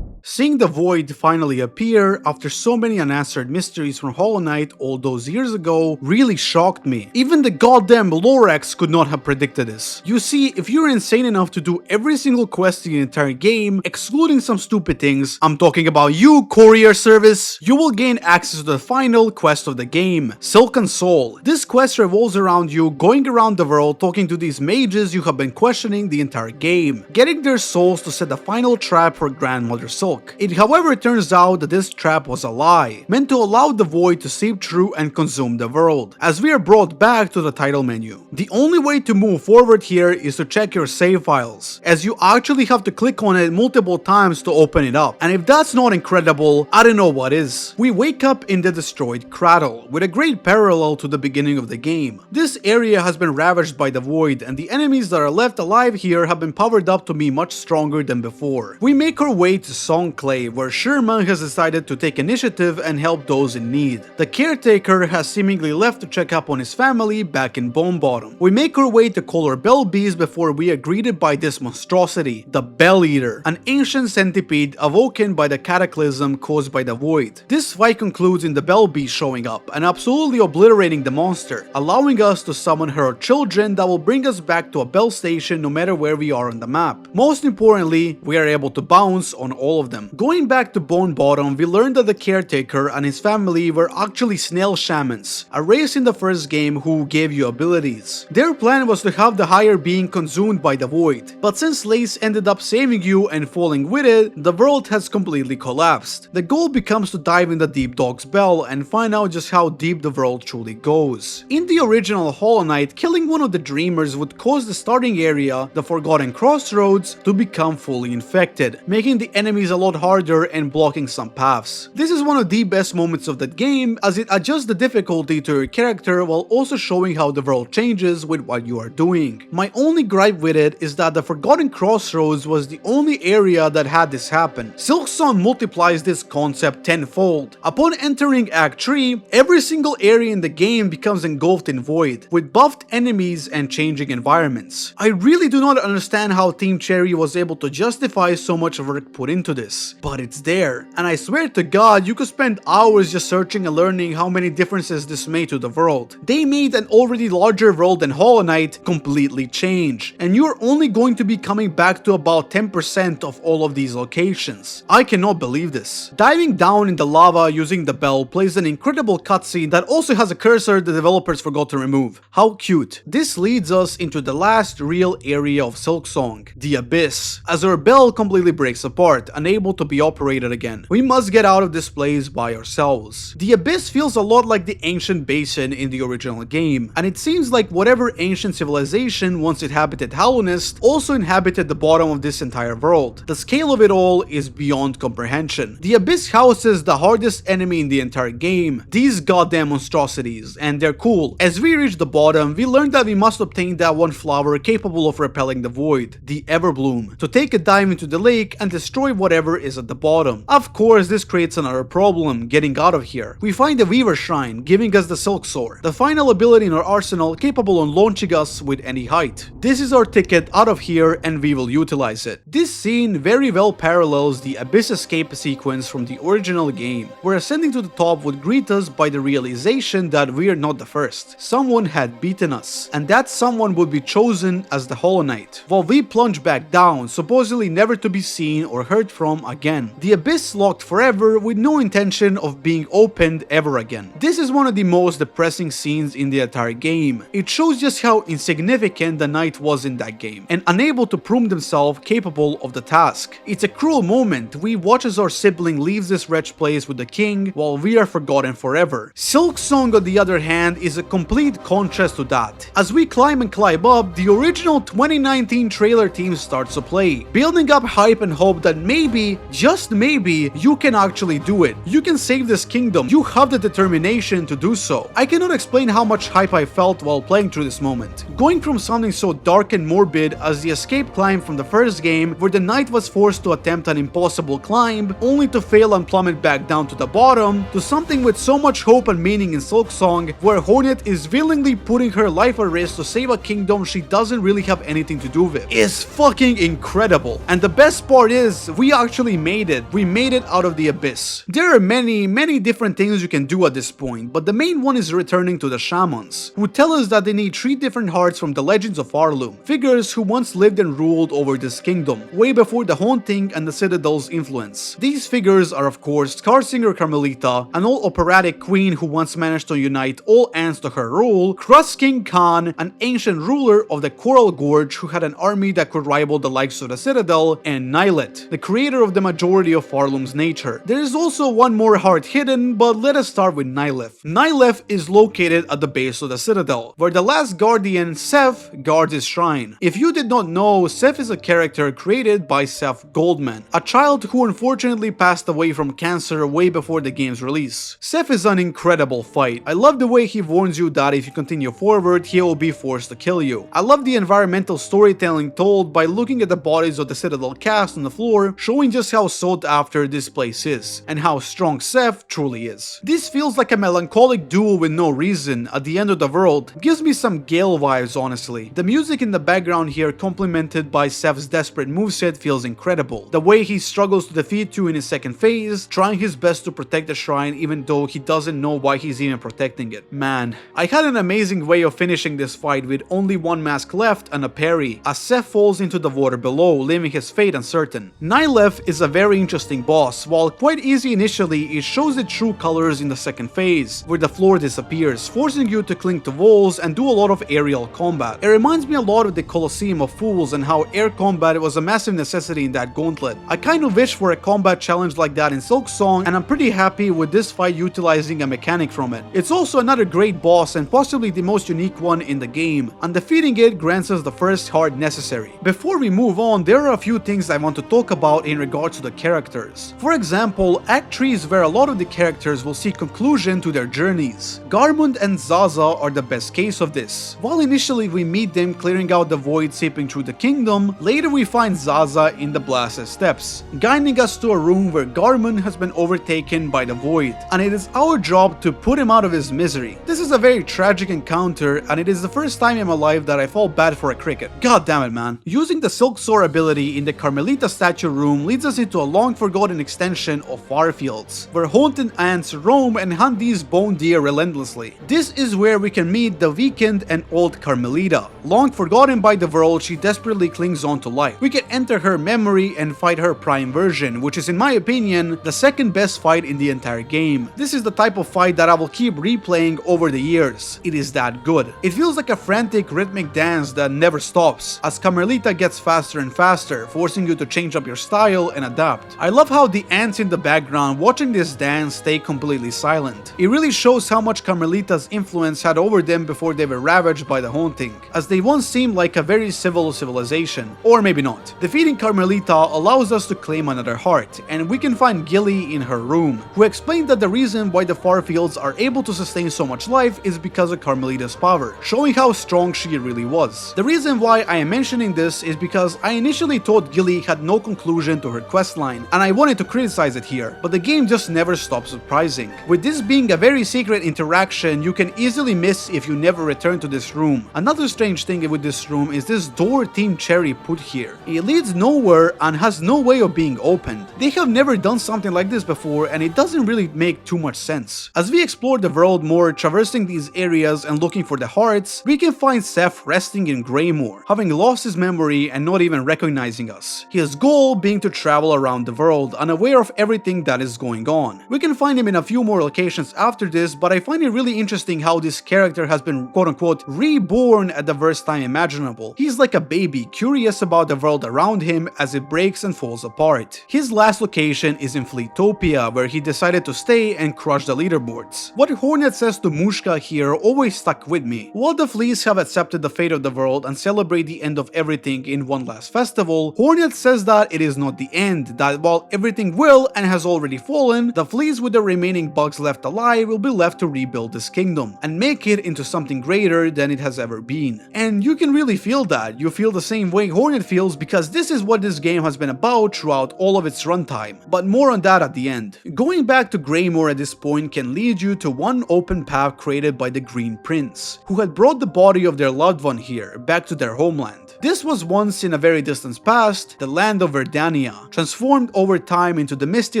Seeing the void finally appear after so many unanswered mysteries from Hollow Knight all those years ago really shocked me. Even the goddamn Lorax could not have predicted this. You see, if you're insane enough to do every single quest in the entire game, excluding some stupid things, I'm talking about you, courier service, you will gain access to the final quest of the game, Silken Soul. This quest revolves around you going around the world talking to these mages you have been questioning the entire game, getting their souls to set the final trap for Grandmother Silk. It however turns out that this trap was a lie, meant to allow the void to seep through and consume the world, as we are brought back to the title menu. The only way to move forward here is to check your save files, as you actually have to click on it multiple times to open it up, and if that's not incredible, I don't know what is. We wake up in the destroyed Cradle, with a great parallel to the beginning of the game. This area has been ravaged by the void, and the enemies that are left alive here have been powered up to be much stronger than before. We make our way to Song Clay, where Sherman has decided to take initiative and help those in need. The caretaker has seemingly left to check up on his family back in Bone Bottom. We make our way to Color Bell Bees before we are greeted by this monstrosity, the Bell Eater, an ancient centipede awoken by the cataclysm caused by the void. This fight concludes in the Bell Bee showing up and absolutely obliterating the monster, allowing us to summon her children that will bring us back to a bell station no matter where we are on the map. Most importantly, we are able to bounce on all of them. Going back to Bone Bottom, we learned that the caretaker and his family were actually snail shamans, a race in the first game who gave you abilities. Their plan was to have the higher being consumed by the void, but since Lace ended up saving you and falling with it, the world has completely collapsed. The goal becomes to dive in the Deep Dog's Bell and find out just how deep the world truly goes. In the original Hollow Knight, killing one of the Dreamers would cause the starting area, the Forgotten Crossroads, to become fully infected, making the enemies a lot harder and blocking some paths. This is one of the best moments of that game, as it adjusts the difficulty to your character while also showing how the world changes with what you are doing. My only gripe with it is that the Forgotten Crossroads was the only area that had this happen. Silksong multiplies this concept tenfold. Upon entering Act 3, every single area in the game becomes engulfed in void, with buffed enemies and changing environments. I really do not understand how Team Cherry was able to justify so much work put into this, but it's there, and I swear to God you could spend hours just searching and learning how many differences this made to the world. They made an already larger world than Hollow Knight completely change, and you're only going to be coming back to about 10% of all of these locations. I cannot believe this. Diving down in the lava using the bell plays an incredible cutscene that also has a cursor the developers forgot to remove. How cute. This leads us into the last real area of Silksong, the Abyss, as our bell completely breaks apart, unable able to be operated again. We must get out of this place by ourselves. The Abyss feels a lot like the ancient basin in the original game, and it seems like whatever ancient civilization once inhabited Hallownest also inhabited the bottom of this entire world. The scale of it all is beyond comprehension. The Abyss houses the hardest enemy in the entire game, these goddamn monstrosities, and they're cool. As we reach the bottom, we learn that we must obtain that one flower capable of repelling the void, the Everbloom, to take a dive into the lake and destroy whatever is at the bottom. Of course, this creates another problem, getting out of here. We find the Weaver Shrine, giving us the Silksong, the final ability in our arsenal capable of launching us with any height. This is our ticket out of here and we will utilize it. This scene very well parallels the Abyss escape sequence from the original game, where ascending to the top would greet us by the realization that we're not the first. Someone had beaten us, and that someone would be chosen as the Hollow Knight, while we plunge back down, supposedly never to be seen or heard from again. The Abyss locked forever with no intention of being opened ever again. This is one of the most depressing scenes in the entire game. It shows just how insignificant the Knight was in that game, and unable to prove themselves capable of the task. It's a cruel moment. We watch as our sibling leaves this wretched place with the king, while we are forgotten forever. Silksong, on the other hand, is a complete contrast to that. As we climb up, the original 2019 trailer theme starts to play, building up hype and hope that maybe, just maybe, you can actually do it. You can save this kingdom. You have the determination to do so. I cannot explain how much hype I felt while playing through this moment. Going from something so dark and morbid as the escape climb from the first game, where the knight was forced to attempt an impossible climb, only to fail and plummet back down to the bottom, to something with so much hope and meaning in Silksong, where Hornet is willingly putting her life at risk to save a kingdom she doesn't really have anything to do with, is fucking incredible. And the best part is, we actually made it. We made it out of the Abyss. There are many different things you can do at this point, but the main one is returning to the shamans, who tell us that they need 3 different hearts from the legends of Pharloom, figures who once lived and ruled over this kingdom, way before the Haunting and the Citadel's influence. These figures are of course Scarsinger Carmelita, an old operatic queen who once managed to unite all ants to her rule, Crust King Khan, an ancient ruler of the Coral Gorge who had an army that could rival the likes of the Citadel, and Nylet, the creator of the majority of Pharloom's nature. There is also one more heart hidden, but let us start with Nyleth. Nyleth is located at the base of the Citadel, where the last guardian, Seth, guards his shrine. If you did not know, Seth is a character created by Seth Goldman, a child who unfortunately passed away from cancer way before the game's release. Seth is an incredible fight. I love the way he warns you that if you continue forward, he will be forced to kill you. I love the environmental storytelling told by looking at the bodies of the Citadel cast on the floor, showing just how sought after this place is, and how strong Seth truly is. This feels like a melancholic duel with no reason at the end of the world. Gives me some Gale vibes, honestly. The music in the background here, complemented by Seth's desperate moveset, feels incredible. The way he struggles to defeat you in his second phase, trying his best to protect the shrine even though he doesn't know why he's even protecting it. Man, I had an amazing way of finishing this fight with only one mask left and a parry, as Seth falls into the water below, leaving his fate uncertain. Nyleth is a very interesting boss. While quite easy initially, it shows its true colors in the second phase, where the floor disappears, forcing you to cling to walls and do a lot of aerial combat. It reminds me a lot of the Colosseum of Fools and how air combat was a massive necessity in that gauntlet. I kind of wish for a combat challenge like that in Silksong, and I'm pretty happy with this fight utilizing a mechanic from it. It's also another great boss and possibly the most unique one in the game, and defeating it grants us the first heart necessary. Before we move on, there are a few things I want to talk about in regards to the characters. For example, Act 3 is where a lot of the characters will see conclusion to their journeys. Garmund and Zaza are the best case of this. While initially we meet them clearing out the void seeping through the kingdom, later we find Zaza in the blasted steps, guiding us to a room where Garmund has been overtaken by the void, and it is our job to put him out of his misery. This is a very tragic encounter, and it is the first time in my life that I felt bad for a cricket. God damn it, man. Using the Silksong ability in the Carmelita statue room leads us into a long forgotten extension of Farfields, where haunted ants roam and hunt these bone deer relentlessly. This is where we can meet the weakened and old Carmelita. Long forgotten by the world, she desperately clings on to life. We can enter her memory and fight her prime version, which is in my opinion the second best fight in the entire game. This is the type of fight that I will keep replaying over the years. It is that good. It feels like a frantic rhythmic dance that never stops, as Carmelita gets faster and faster, forcing you to change up your style and adapt. I love how the ants in the background watching this dance stay completely silent. It really shows how much Carmelita's influence had over them before they were ravaged by the haunting, as they once seemed like a very civil civilization. Or maybe not. Defeating Carmelita allows us to claim another heart, and we can find Gilly in her room, who explained that the reason why the Farfields are able to sustain so much life is because of Carmelita's power, showing how strong she really was. The reason why I am mentioning this is because I initially thought Gilly had no conclusion to her questline, and I wanted to criticize it here, but the game just never stops surprising. With this being a very secret interaction you can easily miss if you never return to this room. Another strange thing with this room is this door Team Cherry put here. It leads nowhere and has no way of being opened. They have never done something like this before, and it doesn't really make too much sense. As we explore the world more, traversing these areas and looking for the hearts, we can find Seth resting in Greymore, having lost his memory and not even recognizing us. His goal being to travel around the world, unaware of everything that is going on. We can find him in a few more locations after this, but I find it really interesting how this character has been quote-unquote reborn at the worst time imaginable. He's like a baby, curious about the world around him as it breaks and falls apart. His last location is in Fleetopia, where he decided to stay and crush the leaderboards. What Hornet says to Mushka here always stuck with me. While the fleas have accepted the fate of the world and celebrate the end of everything in one last festival, Hornet says that it is not the end, that while everything will and has already fallen, the fleas with the remaining bugs left alive will be left to rebuild this kingdom and make it into something greater than it has ever been. And you can really feel that. You feel the same way Hornet feels, because this is what this game has been about throughout all of its runtime. But more on that at the end. Going back to Greymore at this point can lead you to one open path created by the Green Prince, who had brought the body of their loved one here, back to their homeland. This was once in a very distant past, the land of Verdania, transformed over time into the misty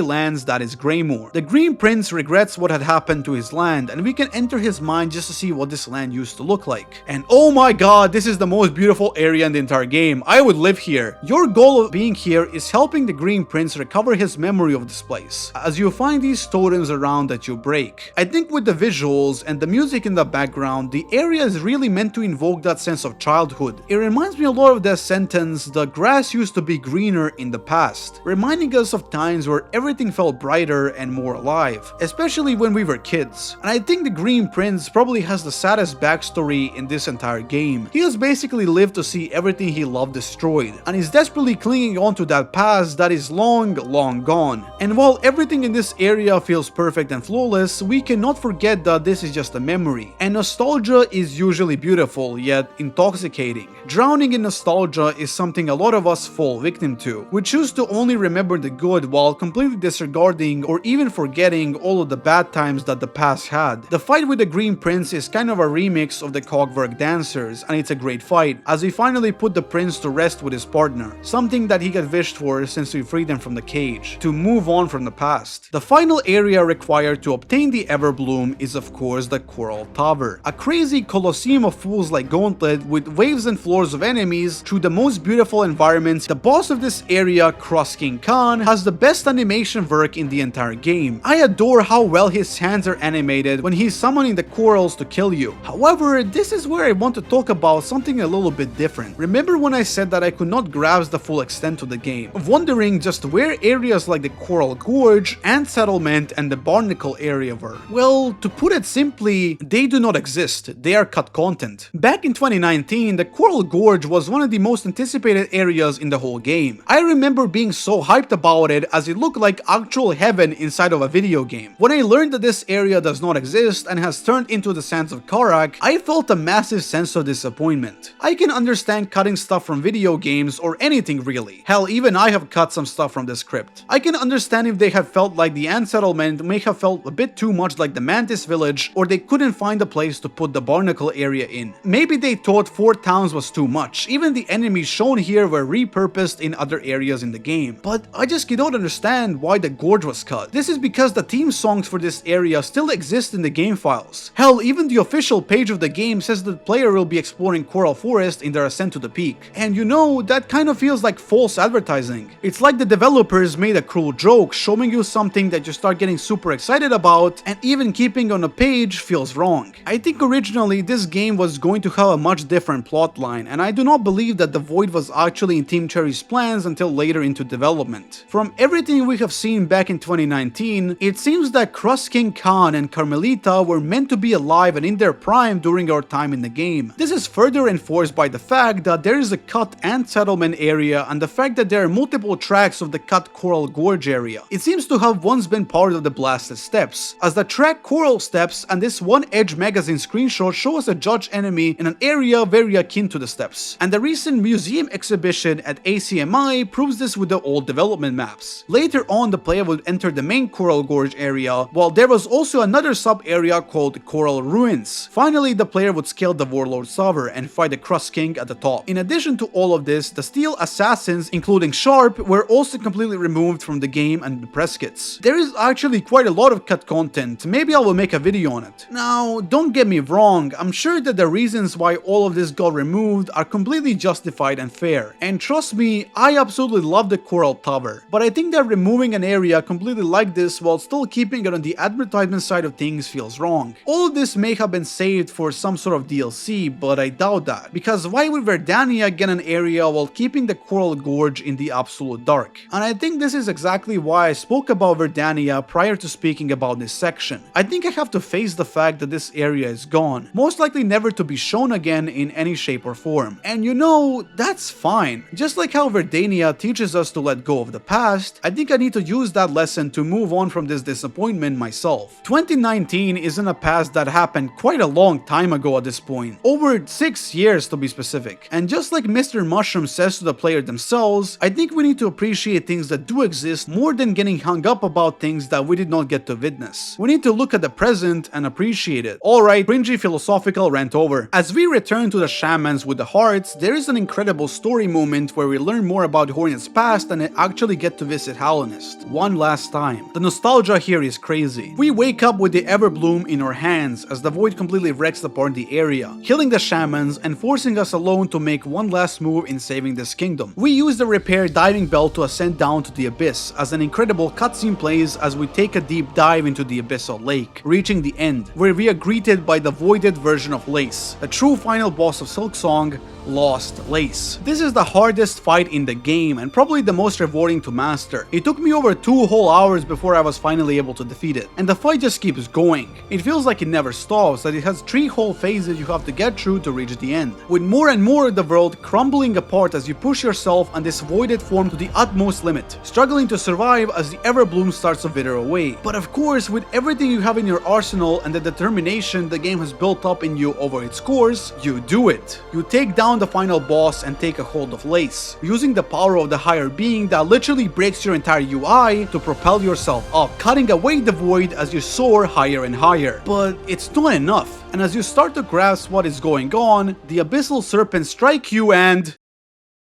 lands that is Greymore. The Green Prince regrets what had happened to his land, and we can enter his mind just to see what this land used to look like. And oh my god, this is the most beautiful area in the entire game. I would live here. Your goal of being here is helping the Green Prince recover his memory of this place, as you find these totems around that you break. I think with the visuals and the music in the background, the area is really meant to invoke that sense of childhood. It reminds me a lot of the sentence, "The grass used to be greener in the past," reminding us of times where everything felt brighter and more alive, especially when we were kids. And I think the Green Prince probably has the saddest backstory in this entire game. He has basically lived to see everything he loved destroyed, and is desperately clinging on to that past that is long gone. And while everything in this area feels perfect and flawless, we cannot forget that this is just a memory. And nostalgia is usually beautiful, yet intoxicating. Drowning in nostalgia is something a lot of us fall victim to. We choose to only remember the good while completely disregarding or even forgetting all of the bad times that the past had. The fight with the Green Prince is kind of a remix of the Cogwork Dancers, and it's a great fight, as we finally put the prince to rest with his partner, something that he had wished for since we freed him from the cage, to move on from the past. The final area required to obtain the Everbloom is of course the Coral Tower, a crazy colosseum of fools like Gauntlet with waves and floors of enemies through the most beautiful environments. The boss of this area, Cross King Khan, has the best animation work in the entire game. I adore how well his hands are animated when he's summoning the corals to kill you. However, this is where I want to talk about something a little bit different. Remember when I said that I could not grasp the full extent of the game, wondering just where areas like the Coral Gorge, Ant Settlement, and the Barnacle area were? Well, to put it simply, they do not exist. They are cut content. Back in 2019, the Coral Gorge was one of the most anticipated areas in the whole game. I remember being so hyped about it, as it looked like actual heaven inside of a video game. When I learned that this area does not exist and has turned into the sands of Karak, I felt a massive sense of disappointment. I can understand cutting stuff from video games or anything really. Hell, even I have cut some stuff from the script. I can understand if they had felt like the Ant Settlement may have felt a bit too much like the Mantis Village, or they couldn't find a place to put the Barnacle area in. Maybe they thought 4 towns was too much. Even the enemies shown here were repurposed in other areas in the game. But I just cannot understand why the gorge was cut. This is because the theme songs for this area still exist in the game files. Hell, even the official page of the game says that the player will be exploring Coral Forest in their ascent to the peak. And you know, that kind of feels like false advertising. It's like the developers made a cruel joke showing you something that you start getting super excited about, and even keeping on a page feels wrong. I think originally this game was going to have a much different plotline, and I do not believe that the Void was actually in Team Cherry's plans until later into into development. From everything we have seen back in 2019, it seems that Cross King Khan and Carmelita were meant to be alive and in their prime during our time in the game. This is further enforced by the fact that there is a cut and settlement area and the fact that there are multiple tracks of the cut Coral Gorge area. It seems to have once been part of the Blasted Steppes, as the track Coral Steppes and this One Edge magazine screenshot show us a judge enemy in an area very akin to the steppes. And the recent museum exhibition at ACMI proves this with the old development maps. Later on, the player would enter the main Coral Gorge area, while there was also another sub-area called Coral Ruins. Finally, the player would scale the Warlord Tower and fight the Cross King at the top. In addition to all of this, the Steel Assassins, including Sharp, were also completely removed from the game and the press kits. There is actually quite a lot of cut content, maybe I will make a video on it. Now, don't get me wrong, I'm sure that the reasons why all of this got removed are completely justified and fair. And trust me, I absolutely love the Coral Tower, but I think that removing an area completely like this while still keeping it on the advertisement side of things feels wrong. All of this may have been saved for some sort of DLC, but I doubt that, because why would Verdania get an area while keeping the Coral Gorge in the absolute dark? And I think this is exactly why I spoke about Verdania prior to speaking about this section. I think I have to face the fact that this area is gone, most likely never to be shown again in any shape or form. And you know, that's fine. Just like how Verdania teaches us to let go of the past, I think I need to use that lesson to move on from this disappointment myself. 2019 isn't a past that happened quite a long time ago at this point, over 6 years to be specific. And just like Mr. Mushroom says to the player themselves, I think we need to appreciate things that do exist more than getting hung up about things that we did not get to witness. We need to look at the present and appreciate it. Alright, cringy philosophical rant over. As we return to the shamans with the hearts, there is an incredible story moment where we learn more about Hornet's past and actually get to visit Halonist one last time. The nostalgia here is crazy. We wake up with the Everbloom in our hands as the void completely wrecks apart the area, killing the shamans and forcing us alone to make one last move in saving this kingdom. We use the repair diving bell to ascend down to the abyss as an incredible cutscene plays as we take a deep dive into the abyssal lake, reaching the end, where we are greeted by the voided version of Lace, the true final boss of Silksong, Lost Lace. This is the hardest fight in the game and probably the most rewarding to master. It took me over 2 whole hours before I was finally able to defeat it, and the fight just keeps going. It feels like it never stops, that it has 3 whole phases you have to get through to reach the end, with more and more of the world crumbling apart as you push yourself on this voided form to the utmost limit, struggling to survive as the Everbloom starts to wither away. But of course, with everything you have in your arsenal and the determination the game has built up in you over its course, you do it. You take down the final boss and take a hold of Lace, using the power of the higher being that literally breaks your entire UI to propel yourself up, cutting away the void as you soar higher and higher. But it's not enough, and as you start to grasp what is going on, the abyssal serpents strike you and...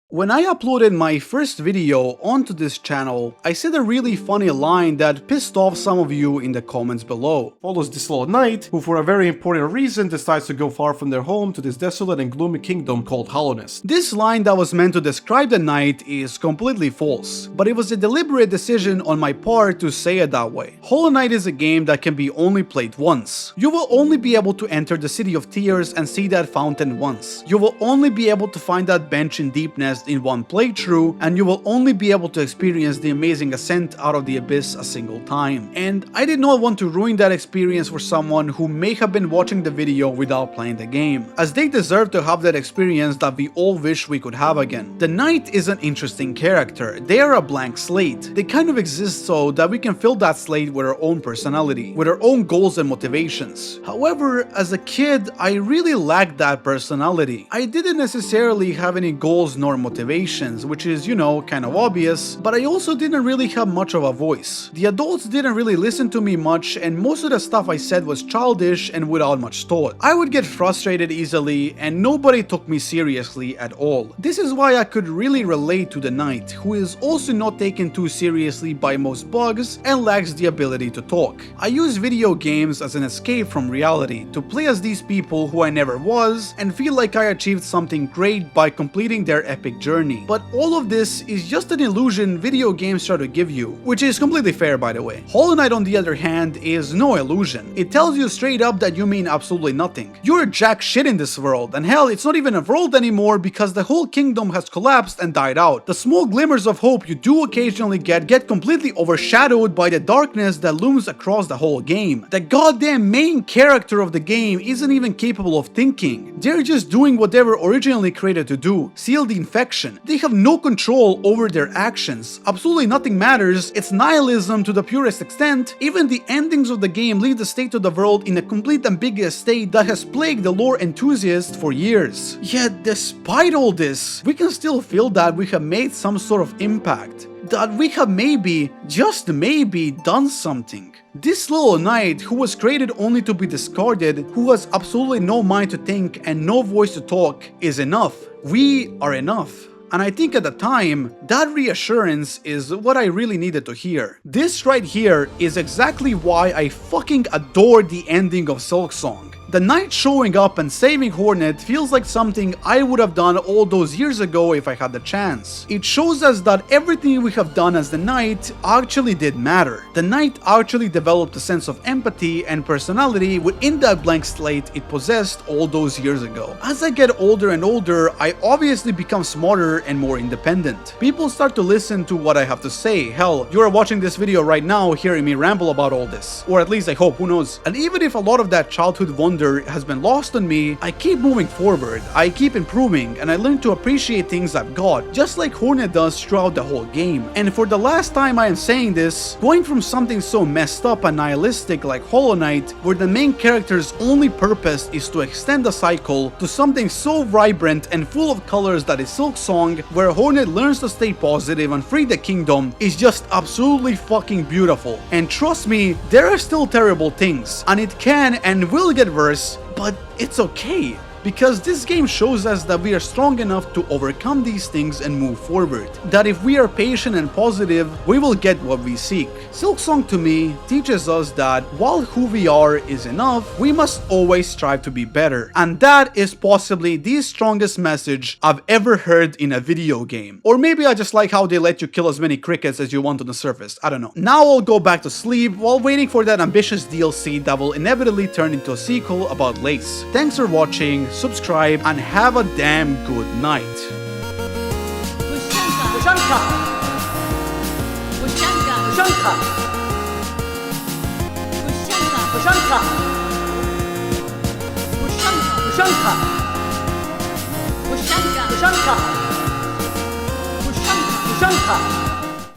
When I uploaded my first video onto this channel, I said a really funny line that pissed off some of you in the comments below. Follows this little knight, who for a very important reason decides to go far from their home to this desolate and gloomy kingdom called Halonist. This line that was meant to describe the knight is completely false, but it was a deliberate decision on my part to say it that way. Hollow Knight is a game that can be only played once. You will only be able to enter the City of Tears and see that fountain once. You will only be able to find that bench in Deepness in one playthrough, and you will only be able to experience the amazing ascent out of the abyss a single time. And I did not want to ruin that experience for someone who may have been watching the video without playing the game, as they deserve to have that experience that we all wish we could have again. The Knight is an interesting character. They are a blank slate. They kind of exist so that we can fill that slate with our own personality, with our own goals and motivations. However, as a kid, I really lacked that personality. I didn't necessarily have any goals nor motivations, which is, you know, kind of obvious, but I also didn't really have much of a voice. The adults didn't really listen to me much, and most of the stuff I said was childish and without much thought. I would get frustrated easily, and nobody took me seriously at all. This is why I could really relate to the Knight, who is also not taken too seriously by most bugs and lacks the ability to talk. I use video games as an escape from reality, to play as these people who I never was, and feel like I achieved something great by completing their epic epic journey. But all of this is just an illusion video games try to give you, which is completely fair by the way. Hollow Knight on the other hand is no illusion. It tells you straight up that you mean absolutely nothing. You're jack shit in this world, and hell, it's not even a world anymore because the whole kingdom has collapsed and died out. The small glimmers of hope you do occasionally get completely overshadowed by the darkness that looms across the whole game. The goddamn main character of the game isn't even capable of thinking. They're just doing what they were originally created to do, seal the infection. They have no control over their actions. Absolutely nothing matters. It's nihilism to the purest extent. Even the endings of the game leave the state of the world in a complete ambiguous state that has plagued the lore enthusiasts for years. Yet despite all this, we can still feel that we have made some sort of impact. That we have maybe, just maybe, done something. This little knight who was created only to be discarded, who has absolutely no mind to think and no voice to talk, is enough. We are enough. And I think at the time, that reassurance is what I really needed to hear. This right here is exactly why I fucking adore the ending of Silksong. The knight showing up and saving Hornet feels like something I would have done all those years ago if I had the chance. It shows us that everything we have done as the knight actually did matter. The knight actually developed a sense of empathy and personality within that blank slate it possessed all those years ago. As I get older and older, I obviously become smarter and more independent. People start to listen to what I have to say. Hell, you are watching this video right now hearing me ramble about all this. Or at least I hope, who knows. And even if a lot of that childhood wonder has been lost on me, I keep moving forward, I keep improving, and I learn to appreciate things I've got, just like Hornet does throughout the whole game. And for the last time I am saying this, going from something so messed up and nihilistic like Hollow Knight, where the main character's only purpose is to extend the cycle, to something so vibrant and full of colors that is Silksong, where Hornet learns to stay positive and free the kingdom, is just absolutely fucking beautiful. And trust me, there are still terrible things, and it can and will get worse, but it's okay. Because this game shows us that we are strong enough to overcome these things and move forward. That if we are patient and positive, we will get what we seek. Silksong to me teaches us that while who we are is enough, we must always strive to be better. And that is possibly the strongest message I've ever heard in a video game. Or maybe I just like how they let you kill as many crickets as you want on the surface. I don't know. Now I'll go back to sleep while waiting for that ambitious DLC that will inevitably turn into a sequel about Lace. Thanks for watching. Subscribe and have a damn good night. Ushanka.